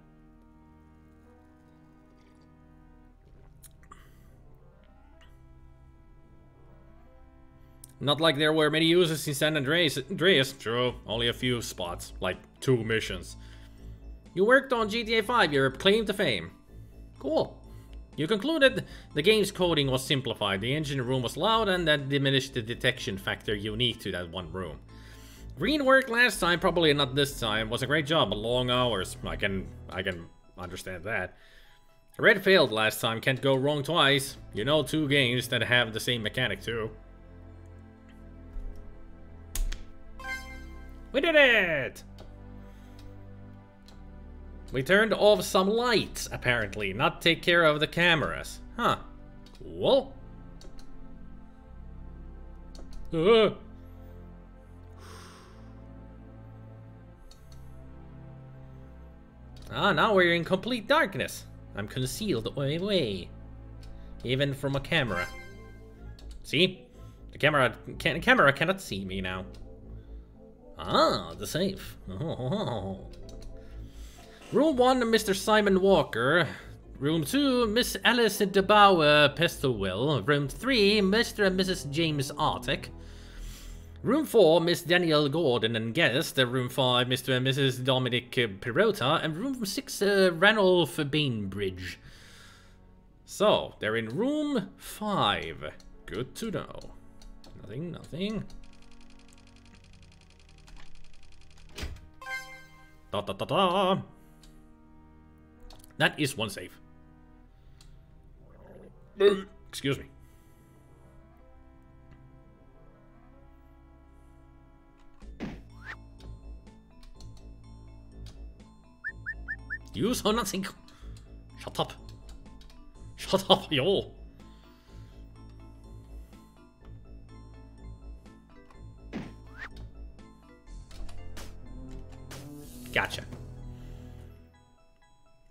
Not like there were many users in San Andreas. True, only a few spots. Like 2 missions. You worked on GTA 5, your claim to fame. Cool. You concluded the game's coding was simplified, the engine room was loud, and that diminished the detection factor unique to that one room. Green worked last time, probably not this time. Was a great job, but long hours. I can understand that. Red failed last time, can't go wrong twice. You know 2 games that have the same mechanic too. We did it! We turned off some lights, apparently, not take care of the cameras. Huh. Cool. Ah, now we're in complete darkness. I'm concealed away. Even from a camera. See? The camera cannot see me now. Ah, the safe. Oh. Room 1, Mr. Simon Walker. Room 2, Miss Alice DeBauer Pestowell. Room 3, Mr. and Mrs. James Arctic. Room 4, Miss Danielle Gordon and guest. Room 5, Mr. and Mrs. Dominic Perota. And room 6, Ranulph Bainbridge. So, they're in room 5. Good to know. Nothing. Da. That is one save. Excuse me. You saw nothing. Shut up. Shut up, yo. Gotcha.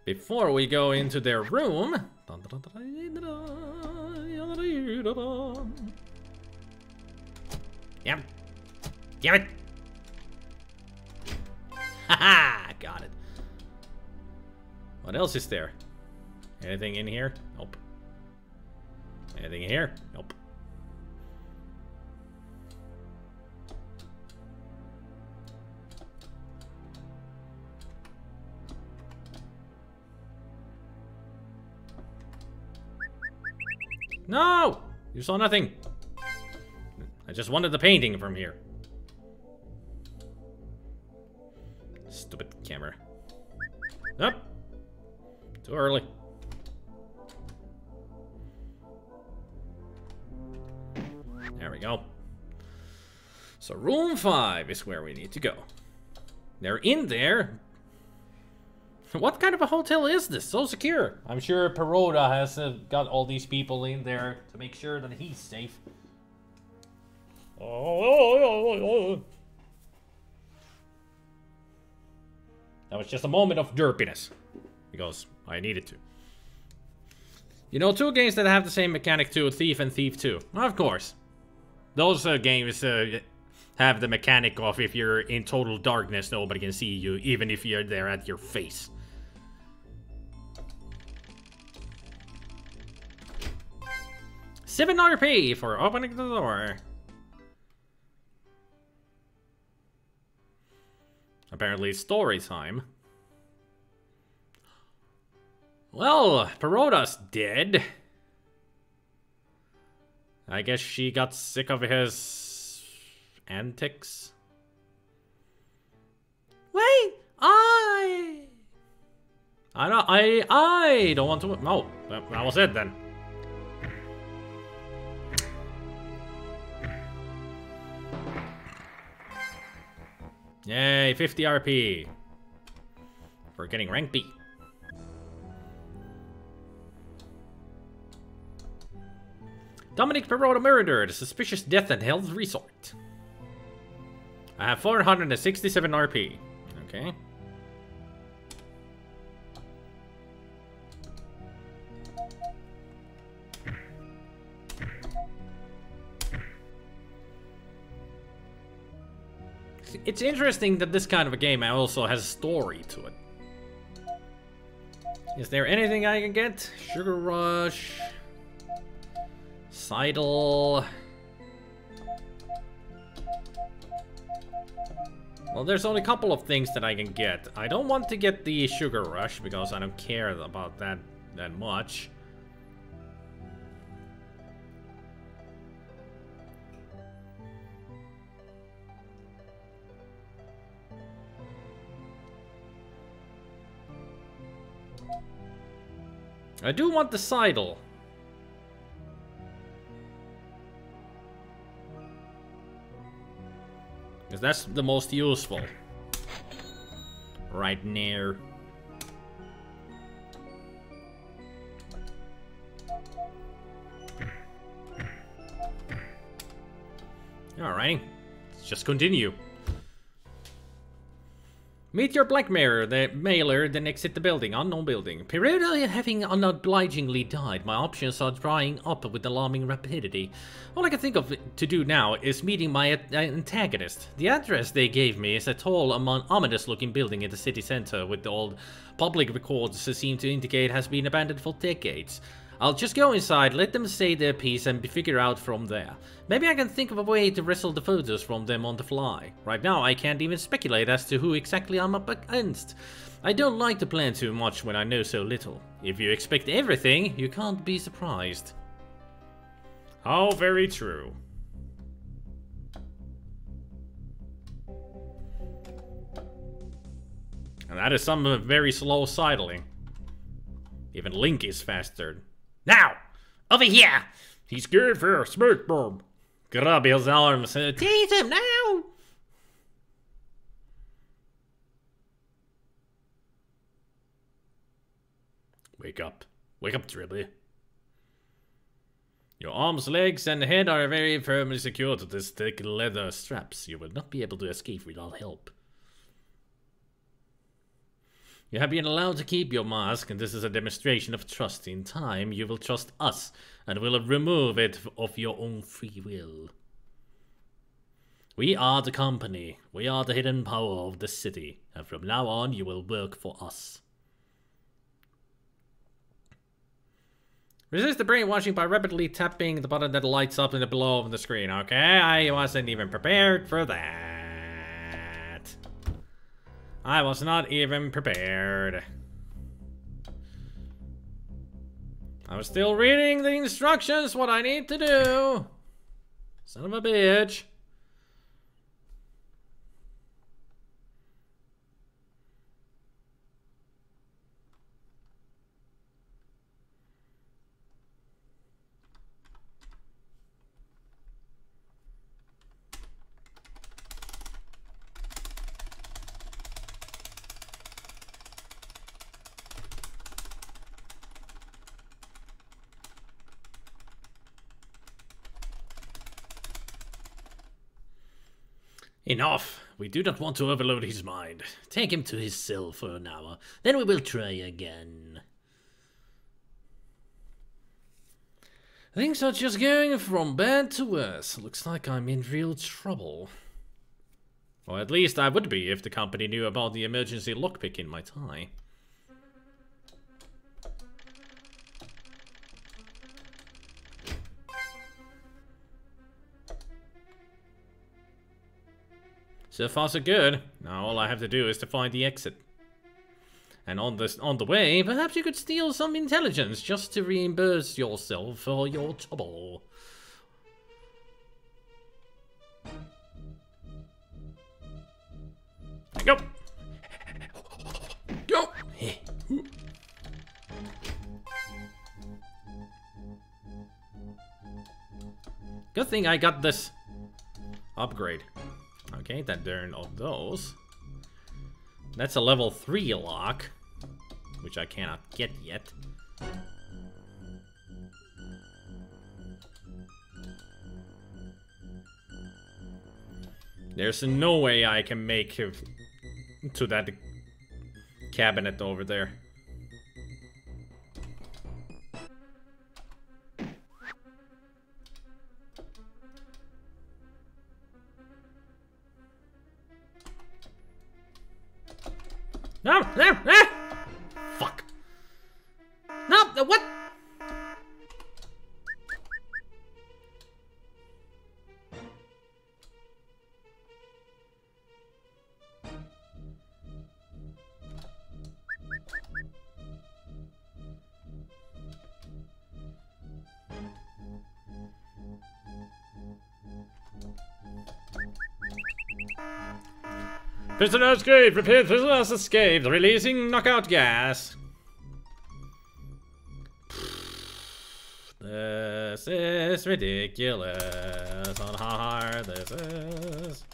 Before we go into their room... Yep. Damn it. Haha, got it. What else is there? Anything in here? Nope. Anything in here? Nope. No! You saw nothing. I just wanted the painting from here. Stupid camera. Nope. Too early. There we go. So room 5 is where we need to go. They're in there. What kind of a hotel is this? So secure. I'm sure Perota has got all these people in there to make sure that he's safe. That was just a moment of derpiness. Because I needed to. You know, 2 games that have the same mechanic too, Thief and Thief 2. Of course. Those games have the mechanic of if you're in total darkness, nobody can see you, even if you're there at your face. $7 RP for opening the door. Apparently story time. Well, Perota's dead. I guess she got sick of his antics. Wait, I don't want to. No, that was it then. Yay, 50 RP for getting rank B. Dominic Perota murdered. Suspicious death at Hell's Resort. I have 467 RP. Okay. It's interesting that this kind of a game also has a story to it. Is there anything I can get? Sugar Rush... Seidel... Well, there's only a couple of things that I can get. I don't want to get the Sugar Rush because I don't care about that much. I do want the Seidel. Because that's the most useful. Right near. Alright, let's just continue. Meet your blackmailer, then exit the building. Unknown building. Peruda having unobligingly died, my options are drying up with alarming rapidity. All I can think of to do now is meeting my antagonist. The address they gave me is a tall, ominous-looking building in the city center, with the old public records seem to indicate has been abandoned for decades. I'll just go inside, let them say their piece, and figure out from there. Maybe I can think of a way to wrestle the photos from them on the fly. Right now, I can't even speculate as to who exactly I'm up against. I don't like to plan too much when I know so little. If you expect everything, you can't be surprised. How very true. And that is some very slow sidling. Even Link is faster. Now! Over here! He's good for a smoke bomb. Grab his arms. Tease him now! Wake up. Wake up, Trilby. Your arms, legs, and head are very firmly secured to these thick leather straps. You will not be able to escape without help. You have been allowed to keep your mask, and this is a demonstration of trust. In time, you will trust us, and will remove it of your own free will. We are the company. We are the hidden power of the city, and from now on, you will work for us. Resist the brainwashing by rapidly tapping the button that lights up in the below of the screen. Okay, I wasn't even prepared for that. I was not even prepared. I was still reading the instructions, what I need to do. Son of a bitch. Enough. We do not want to overload his mind. Take him to his cell for an hour. Then we will try again. Things are just going from bad to worse. Looks like I'm in real trouble. Or at least I would be if the company knew about the emergency lockpick in my tie. So far so good. Now all I have to do is to find the exit. And on the way, perhaps you could steal some intelligence just to reimburse yourself for your trouble. Go! Go! Good thing I got this upgrade. Okay, that darn of those. That's a level 3 lock, which I cannot get yet. There's no way I can make it to that cabinet over there. No, no, no! Fuck. No, what? Prisoner escaped! Repeat, prisoners escaped! Releasing knockout gas! This is ridiculous on how hard this is.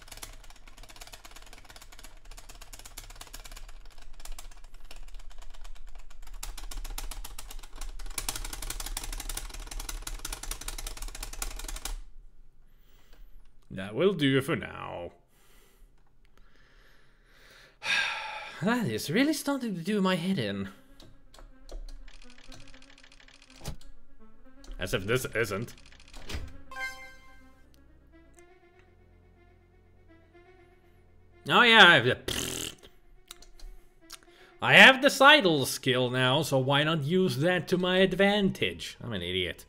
That will do for now. That is really starting to do my head in. As if this isn't. Oh yeah, I have the sidle skill now, so why not use that to my advantage? I'm an idiot.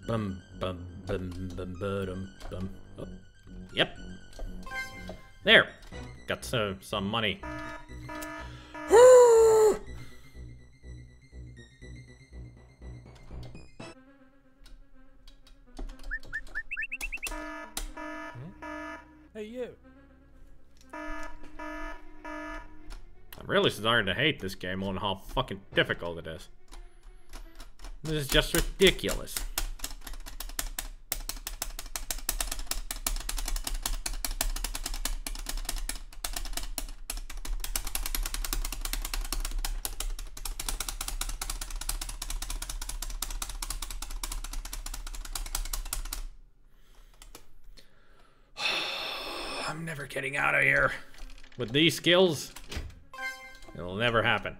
Bum, bum, bum, bum, bum, bum. Oh. Yep. There. Got some money. Hey, you. I'm really starting to hate this game on how fucking difficult it is. This is just ridiculous. I'm never getting out of here. With these skills, it'll never happen.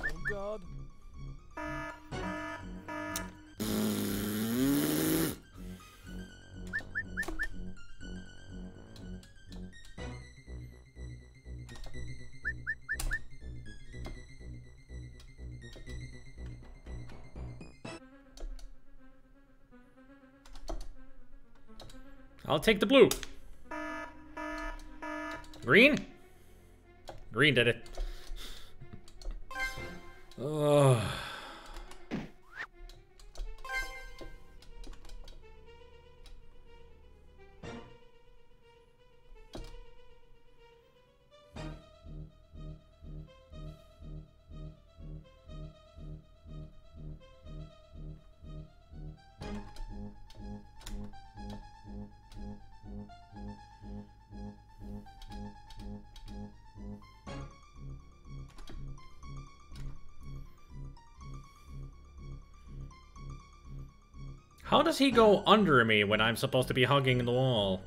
Oh, God. I'll take the blue. Green? Green did it. Ugh. How does he go under me when I'm supposed to be hugging the wall?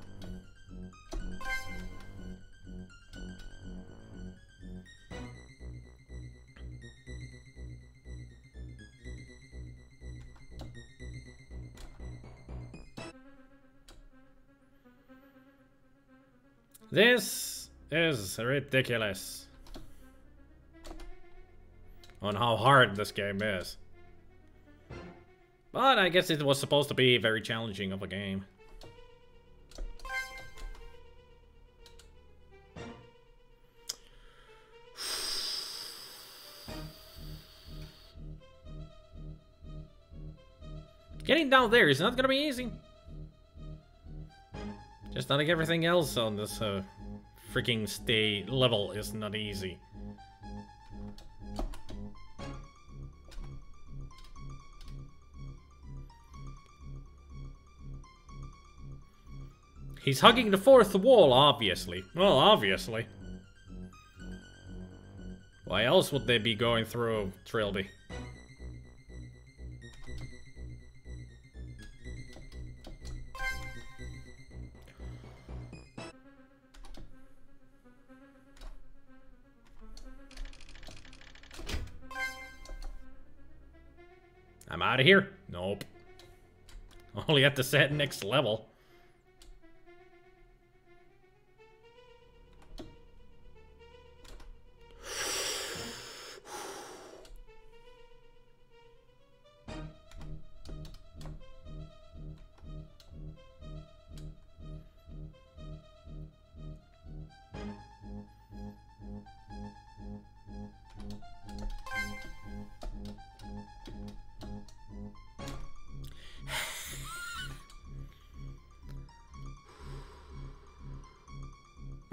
This is ridiculous. On how hard this game is. But I guess it was supposed to be very challenging of a game. Getting down there is not gonna be easy. Just like everything else on this freaking stay level is not easy. He's hugging the fourth wall, obviously. Well, obviously. Why else would they be going through Trilby? I'm out of here. Nope. Only at the set next level.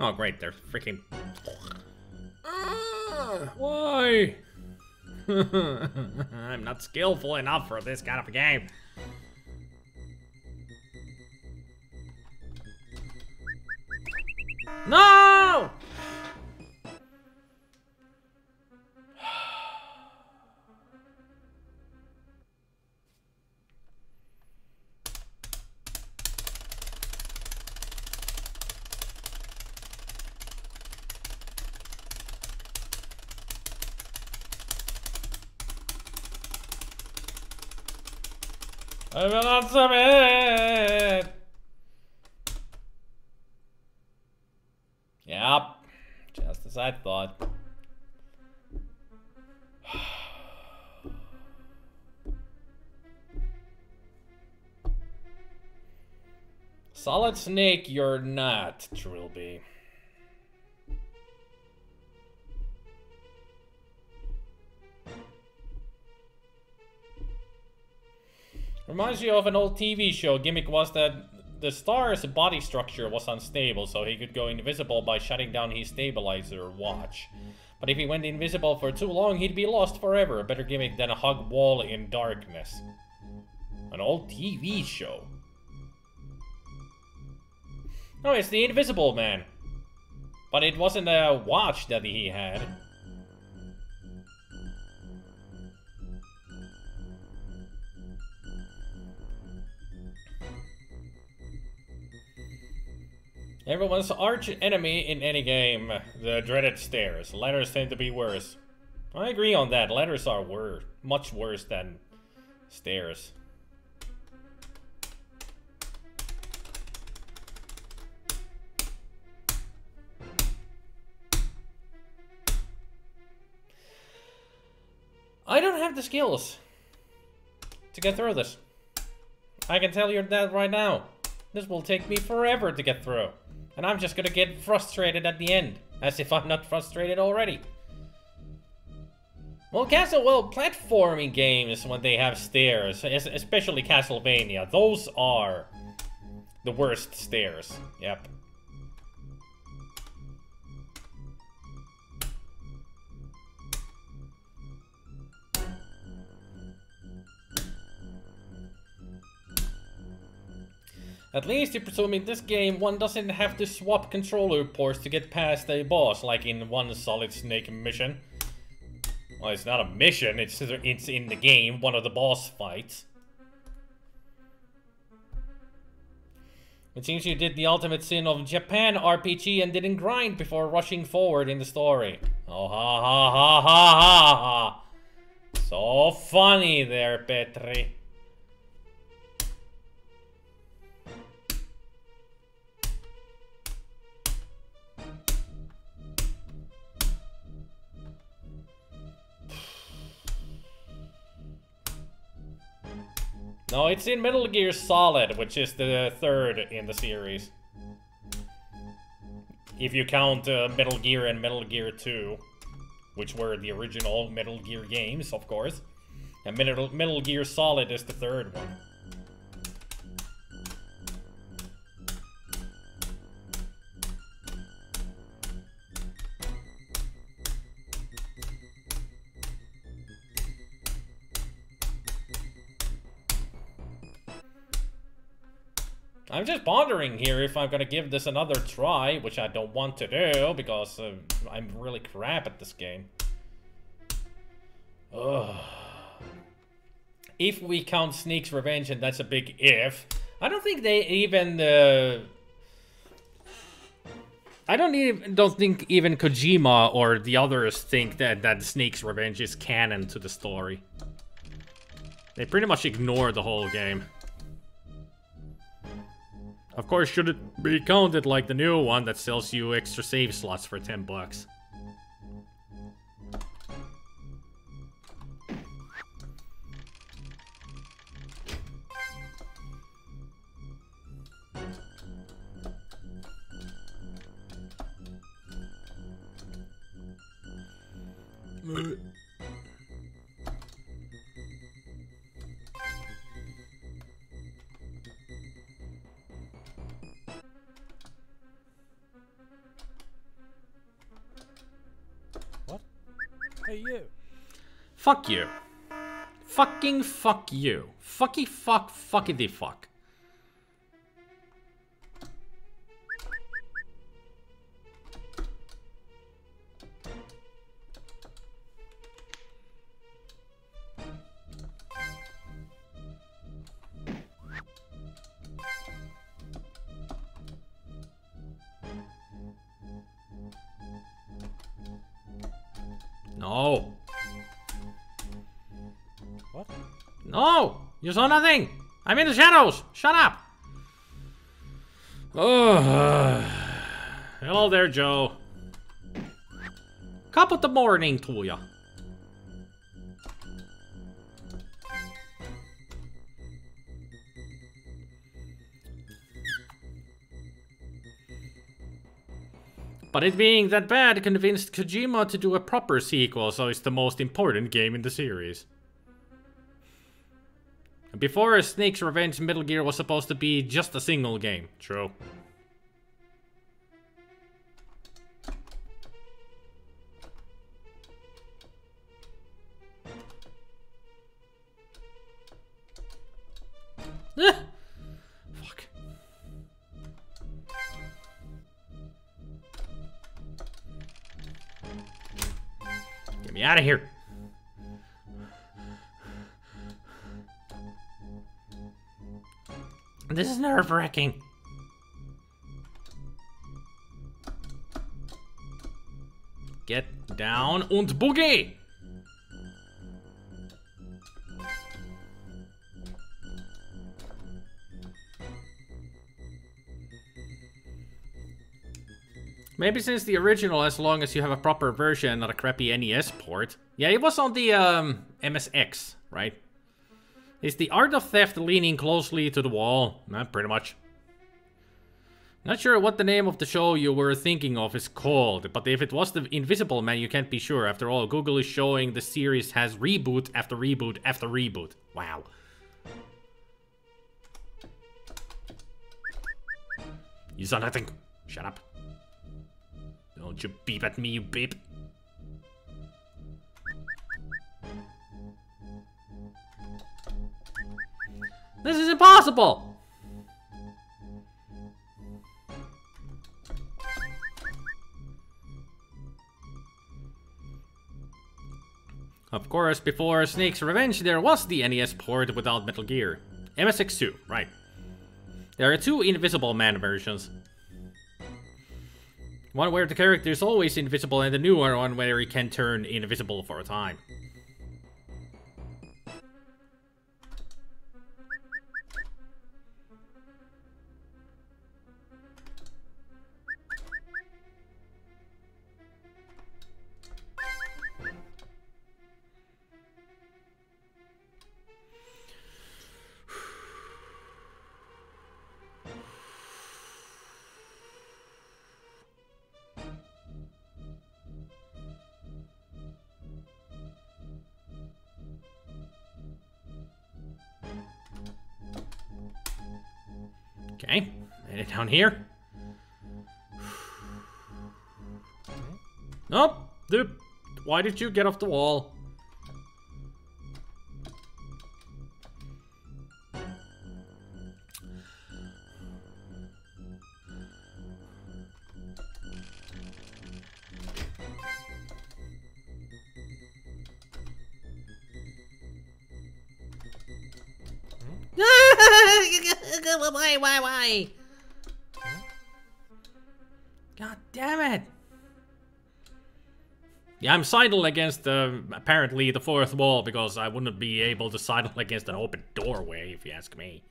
Oh, great, they're freaking... why? I'm not skillful enough for this kind of a game. No! I will not submit! Yep, just as I thought. Solid Snake, you're not, Trilby. Reminds you of an old TV show. Gimmick was that the star's body structure was unstable, so he could go invisible by shutting down his stabilizer watch. But if he went invisible for too long, he'd be lost forever. A better gimmick than a hug wall in darkness. An old TV show. No, it's the Invisible Man. But it wasn't a watch that he had. Everyone's arch enemy in any game, the dreaded stairs. Ladders tend to be worse. I agree on that. Ladders are much worse than stairs. I don't have the skills to get through this. I can tell you that right now. This will take me forever to get through. And I'm just gonna get frustrated at the end. As if I'm not frustrated already. Well, platforming games, when they have stairs, especially Castlevania, those are the worst stairs. Yep. At least, you're presuming this game, one doesn't have to swap controller ports to get past a boss, like in one Solid Snake mission. Well, it's not a mission, it's in the game, one of the boss fights. It seems you did the ultimate sin of Japan RPG and didn't grind before rushing forward in the story. Oh, ha ha ha ha ha ha! So funny there, Petri. No, it's in Metal Gear Solid, which is the third in the series. If you count Metal Gear and Metal Gear 2, which were the original Metal Gear games, of course. And Metal Gear Solid is the third one. I'm just pondering here if I'm gonna give this another try, which I don't want to do, because I'm really crap at this game. Ugh. If we count Snake's Revenge, and that's a big if, I don't think they even... I don't think even Kojima or the others think that Snake's Revenge is canon to the story. They pretty much ignore the whole game. Of course, should it be counted like the new one that sells you extra save slots for 10 bucks? What? Hey, you. Fuck you. Fucking fuck you. Fucky fuck fuckity fuck. No. What? No! You saw nothing! I'm in the shadows! Shut up! Oh, hello there, Joe. Top of the morning to ya. But it being that bad convinced Kojima to do a proper sequel, so it's the most important game in the series. Before Snake's Revenge, Metal Gear was supposed to be just a single game. True. Fuck. Get me out of here. This is nerve-wracking. Get down und boogie! Maybe since the original, as long as you have a proper version, not a crappy NES port. Yeah, it was on the MSX, right? Is the art of theft leaning closely to the wall? Pretty much. Not sure what the name of the show you were thinking of is called, but if it was The Invisible Man, you can't be sure. After all, Google is showing the series has reboot after reboot after reboot. Wow. You saw nothing. Shut up. Don't you beep at me, you beep. This is impossible! Of course, before Snake's Revenge, there was the NES port without Metal Gear. MSX2, right. There are two Invisible Man versions. One where the character is always invisible, and the newer one where he can turn invisible for a time. Okay, made it down here. Nope, dude, why did you get off the wall? Why? God damn it! Yeah, I'm sidled against apparently the fourth wall because I wouldn't be able to sidle against an open doorway, if you ask me.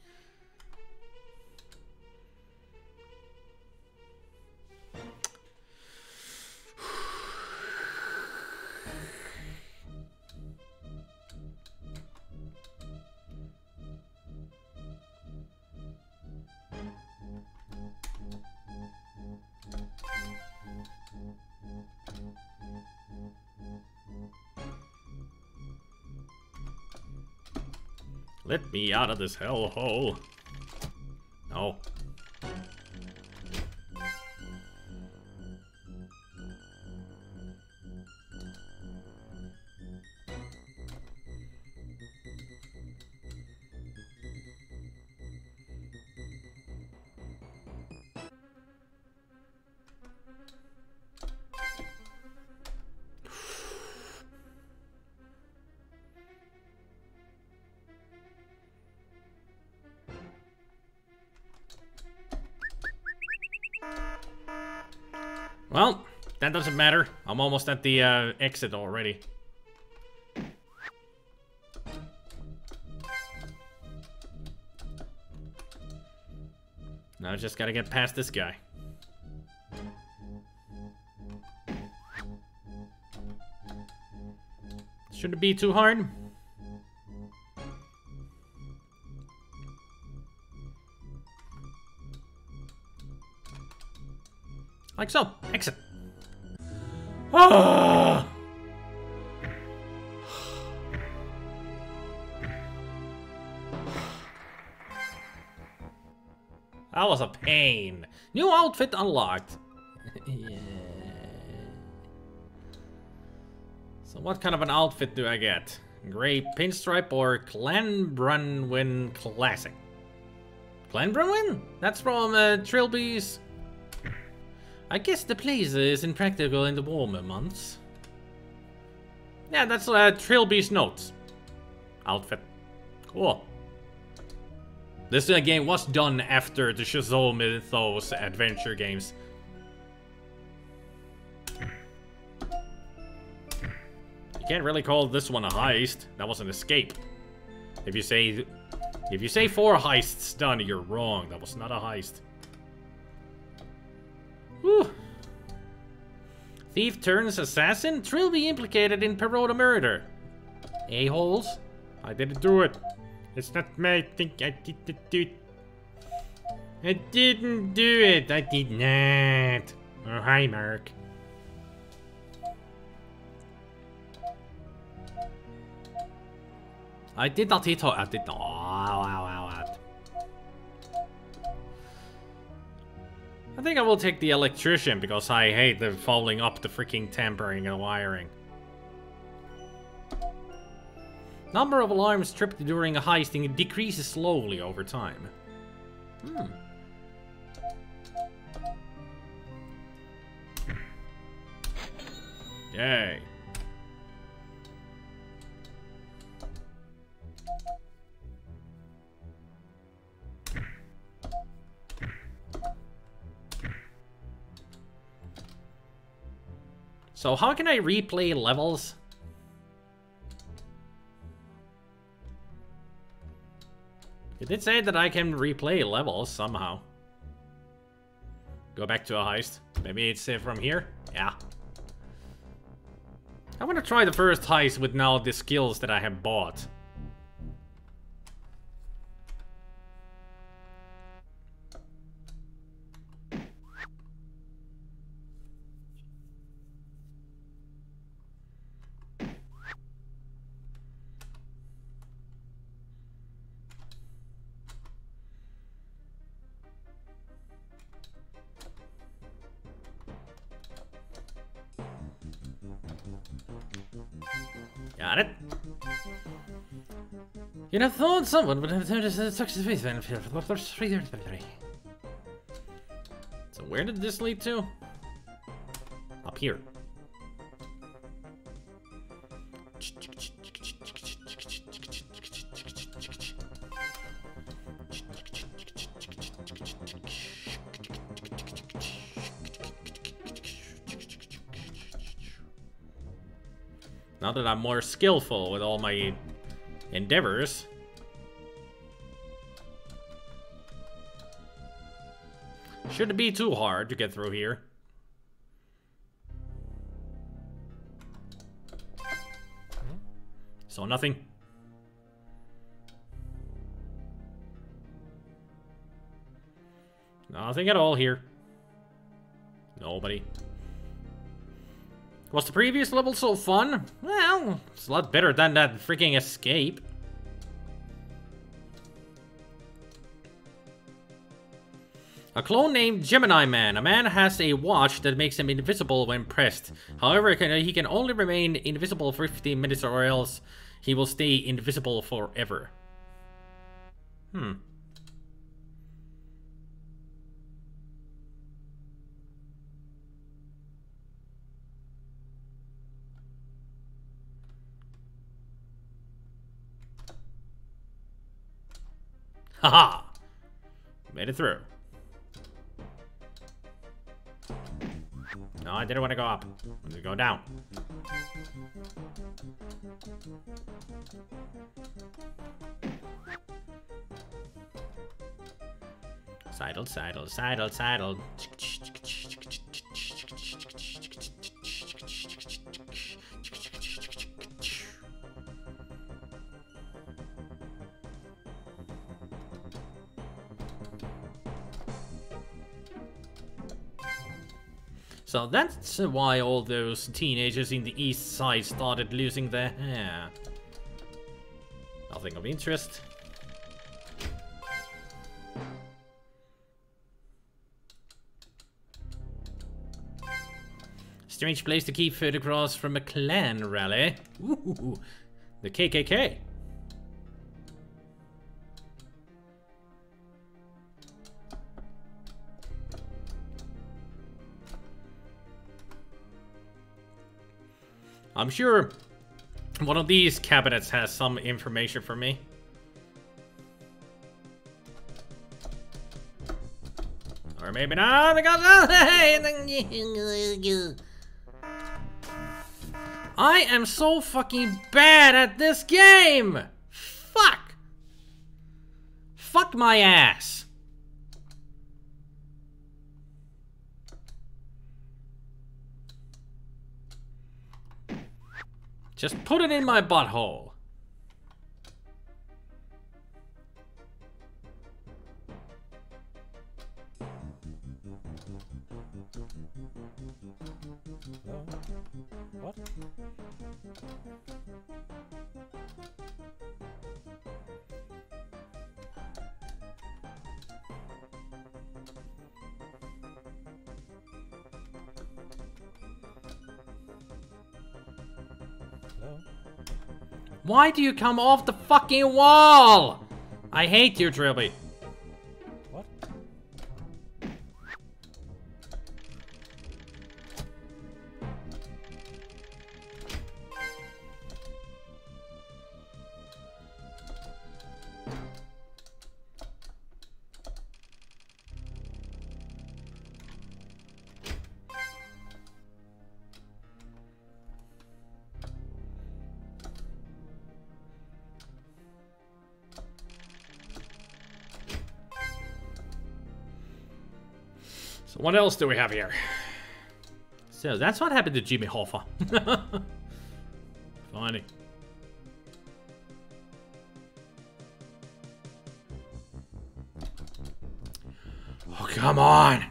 Let me out of this hellhole. No. Well, that doesn't matter. I'm almost at the exit already. Now I just gotta get past this guy. Shouldn't be too hard. Like so. Exit. Ah! That was a pain. New outfit unlocked. Yeah. So what kind of an outfit do I get? Gray pinstripe or Clanbrunwyn Classic? Clanbrunwyn? That's from Trilby's. I guess the place is impractical in the warmer months. Yeah, that's Trilby's notes. Outfit. Cool. This game was done after the Chzo Mythos adventure games. You can't really call this one a heist. That was an escape. If you say 4 heists done, you're wrong. That was not a heist. Whew. Thief turns assassin? Trilby implicated in Perota murder. A-holes? I didn't do it. It's not my thing. I didn't do it. I didn't do it. I did not. Oh, hi, Mark. I did not hit her. I did not. I think I will take the electrician because I hate the following up the freaking tampering and wiring. Number of alarms tripped during a heisting decreases slowly over time. Yay. So how can I replay levels? It did say that I can replay levels somehow. Go back to a heist. Maybe it's from here? Yeah. I want to try the first heist with now the skills that I have bought. Got it. You'd have thought someone would have noticed the success face. So where did this lead to? Up here. Now that I'm more skillful with all my endeavors. Shouldn't be too hard to get through here. So nothing. Nothing at all here. Nobody. Was the previous level so fun? Well, it's a lot better than that freaking escape. A clone named Gemini Man. A man has a watch that makes him invisible when pressed. However, he can only remain invisible for 15 minutes or else he will stay invisible forever. Haha! Made it through. No, I didn't want to go up. I wanted to go down. Sidle, sidle, sidle, sidle. So that's why all those teenagers in the east side started losing their hair. Nothing of interest. Strange place to keep photographs from a clan rally. Ooh, the KKK. I'm sure one of these cabinets has some information for me. Or maybe not, because I am so fucking bad at this game! Fuck! Fuck my ass! Just put it in my butthole. What? Hello? Why do you come off the fucking wall? I hate you, Trilby. What? So what else do we have here? So that's what happened to Jimmy Hoffa. Funny. Oh, come on!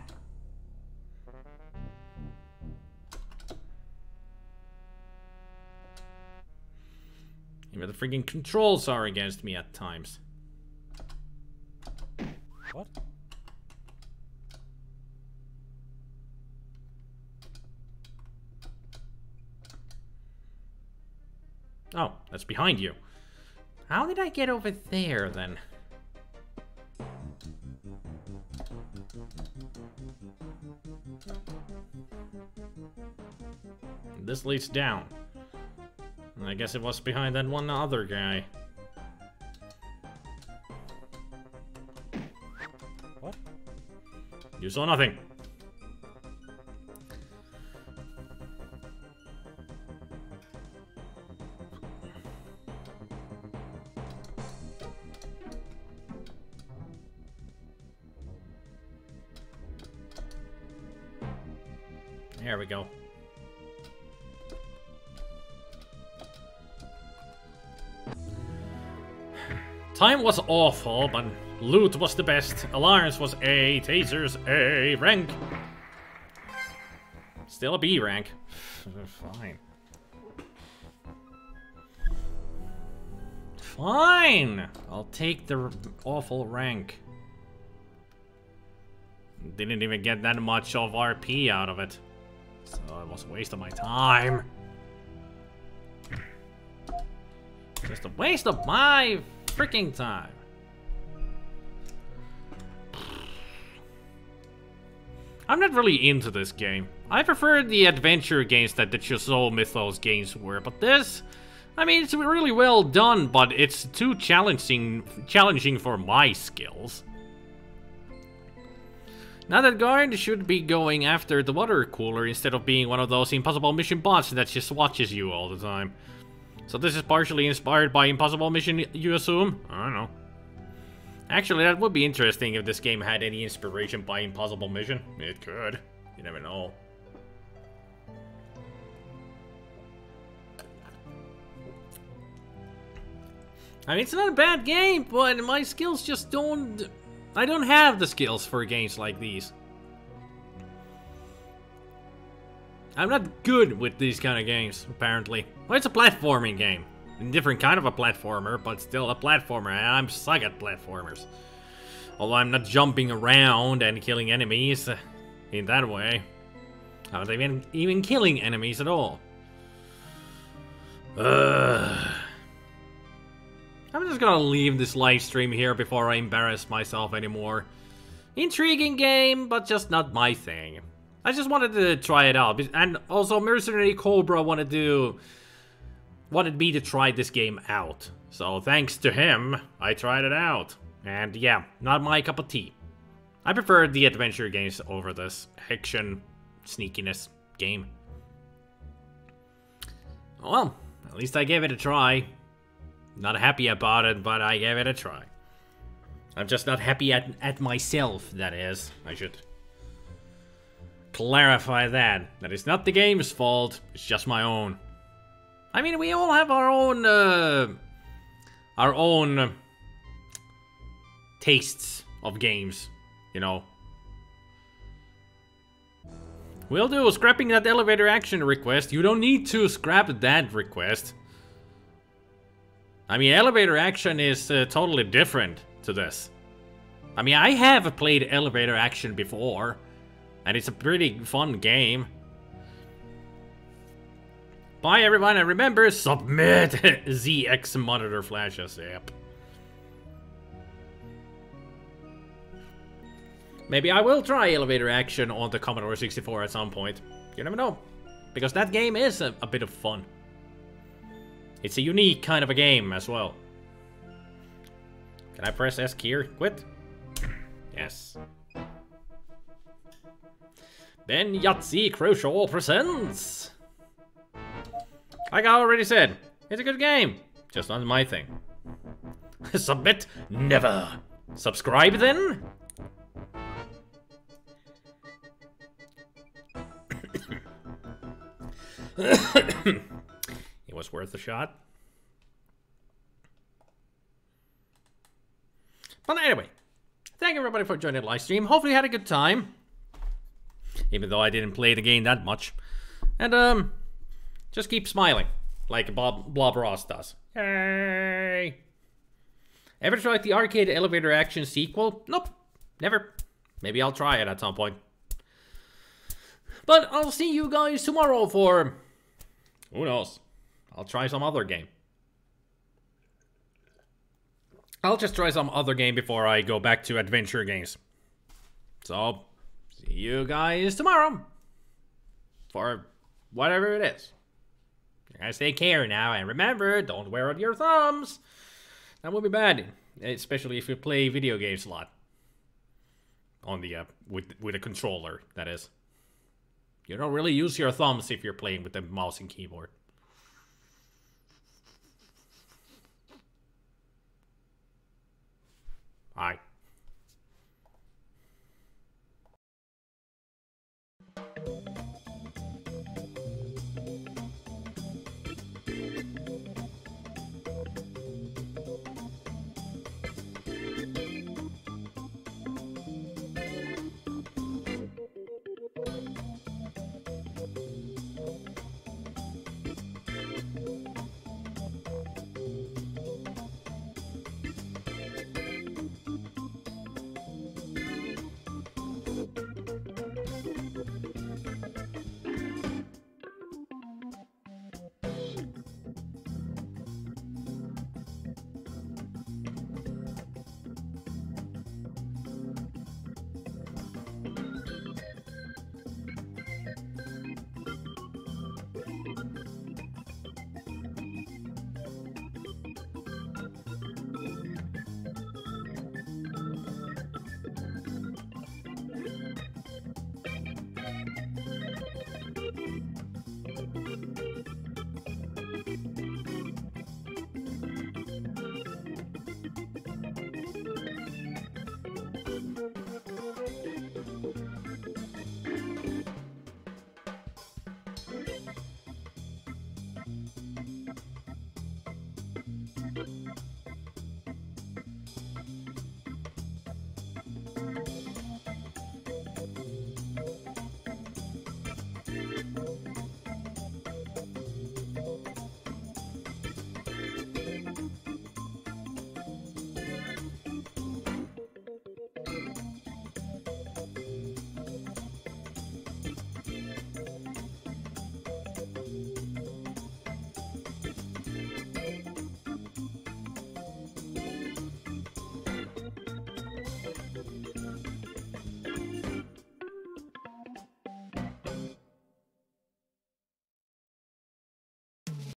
Even the freaking controls are against me at times. What? Oh, that's behind you. How did I get over there, then? This leads down. I guess it was behind that one other guy. What? You saw nothing. Here we go. Time was awful, but loot was the best. Alarms was A, tasers A, rank. Still a B rank. Fine. Fine! I'll take the awful rank. Didn't even get that much of RP out of it. So it was a waste of my time. Just a waste of my freaking time. I'm not really into this game. I prefer the adventure games that the Chzo Mythos games were, but this, I mean, it's really well done, but it's too challenging for my skills. Now that guard should be going after the water cooler instead of being one of those impossible mission bots that just watches you all the time. So this is partially inspired by Impossible Mission, you assume? I don't know. Actually, that would be interesting if this game had any inspiration by Impossible Mission. It could. You never know. I mean, it's not a bad game, but my skills just don't... I don't have the skills for games like these. I'm not good with these kind of games, apparently. Well, it's a platforming game. A different kind of a platformer, but still a platformer, and I'm suck at platformers. Although I'm not jumping around and killing enemies in that way. I'm not even killing enemies at all. I'm just gonna leave this live stream here before I embarrass myself anymore. Intriguing game, but just not my thing. I just wanted to try it out, and also Mercenary Cobra wanted me to try this game out. So thanks to him, I tried it out. And yeah, not my cup of tea. I prefer the adventure games over this action sneakiness game. Well, at least I gave it a try. Not happy about it, but I gave it a try. I'm just not happy at myself, that is. I should clarify that. That is not the game's fault, it's just my own. I mean, we all have our own tastes of games, you know. We'll do scrapping that elevator action request. You don't need to scrap that request. I mean, elevator action is totally different to this. I mean, I have played elevator action before, and it's a pretty fun game. Bye everyone, and remember, submit ZX monitor flashes, yep. Maybe I will try elevator action on the Commodore 64 at some point. You never know. Because that game is a bit of fun. It's a unique kind of a game as well. Can I press S key here? Quit? Yes. Ben Yahtzee Crucial presents. Like I already said, it's a good game. Just not my thing. Submit? Never. Subscribe then? It was worth a shot. But anyway, thank you everybody for joining the live stream. Hopefully you had a good time. Even though I didn't play the game that much. And just keep smiling, like Blob Ross does. Hey! Ever tried the arcade elevator action sequel? Nope, never. Maybe I'll try it at some point. But I'll see you guys tomorrow for... who knows? I'll try some other game. I'll just try some other game before I go back to adventure games. So, see you guys tomorrow. For whatever it is. You guys take care now, and remember, don't wear on your thumbs. That would be bad, especially if you play video games a lot. On the, with a controller, that is. You don't really use your thumbs if you're playing with the mouse and keyboard. Bye.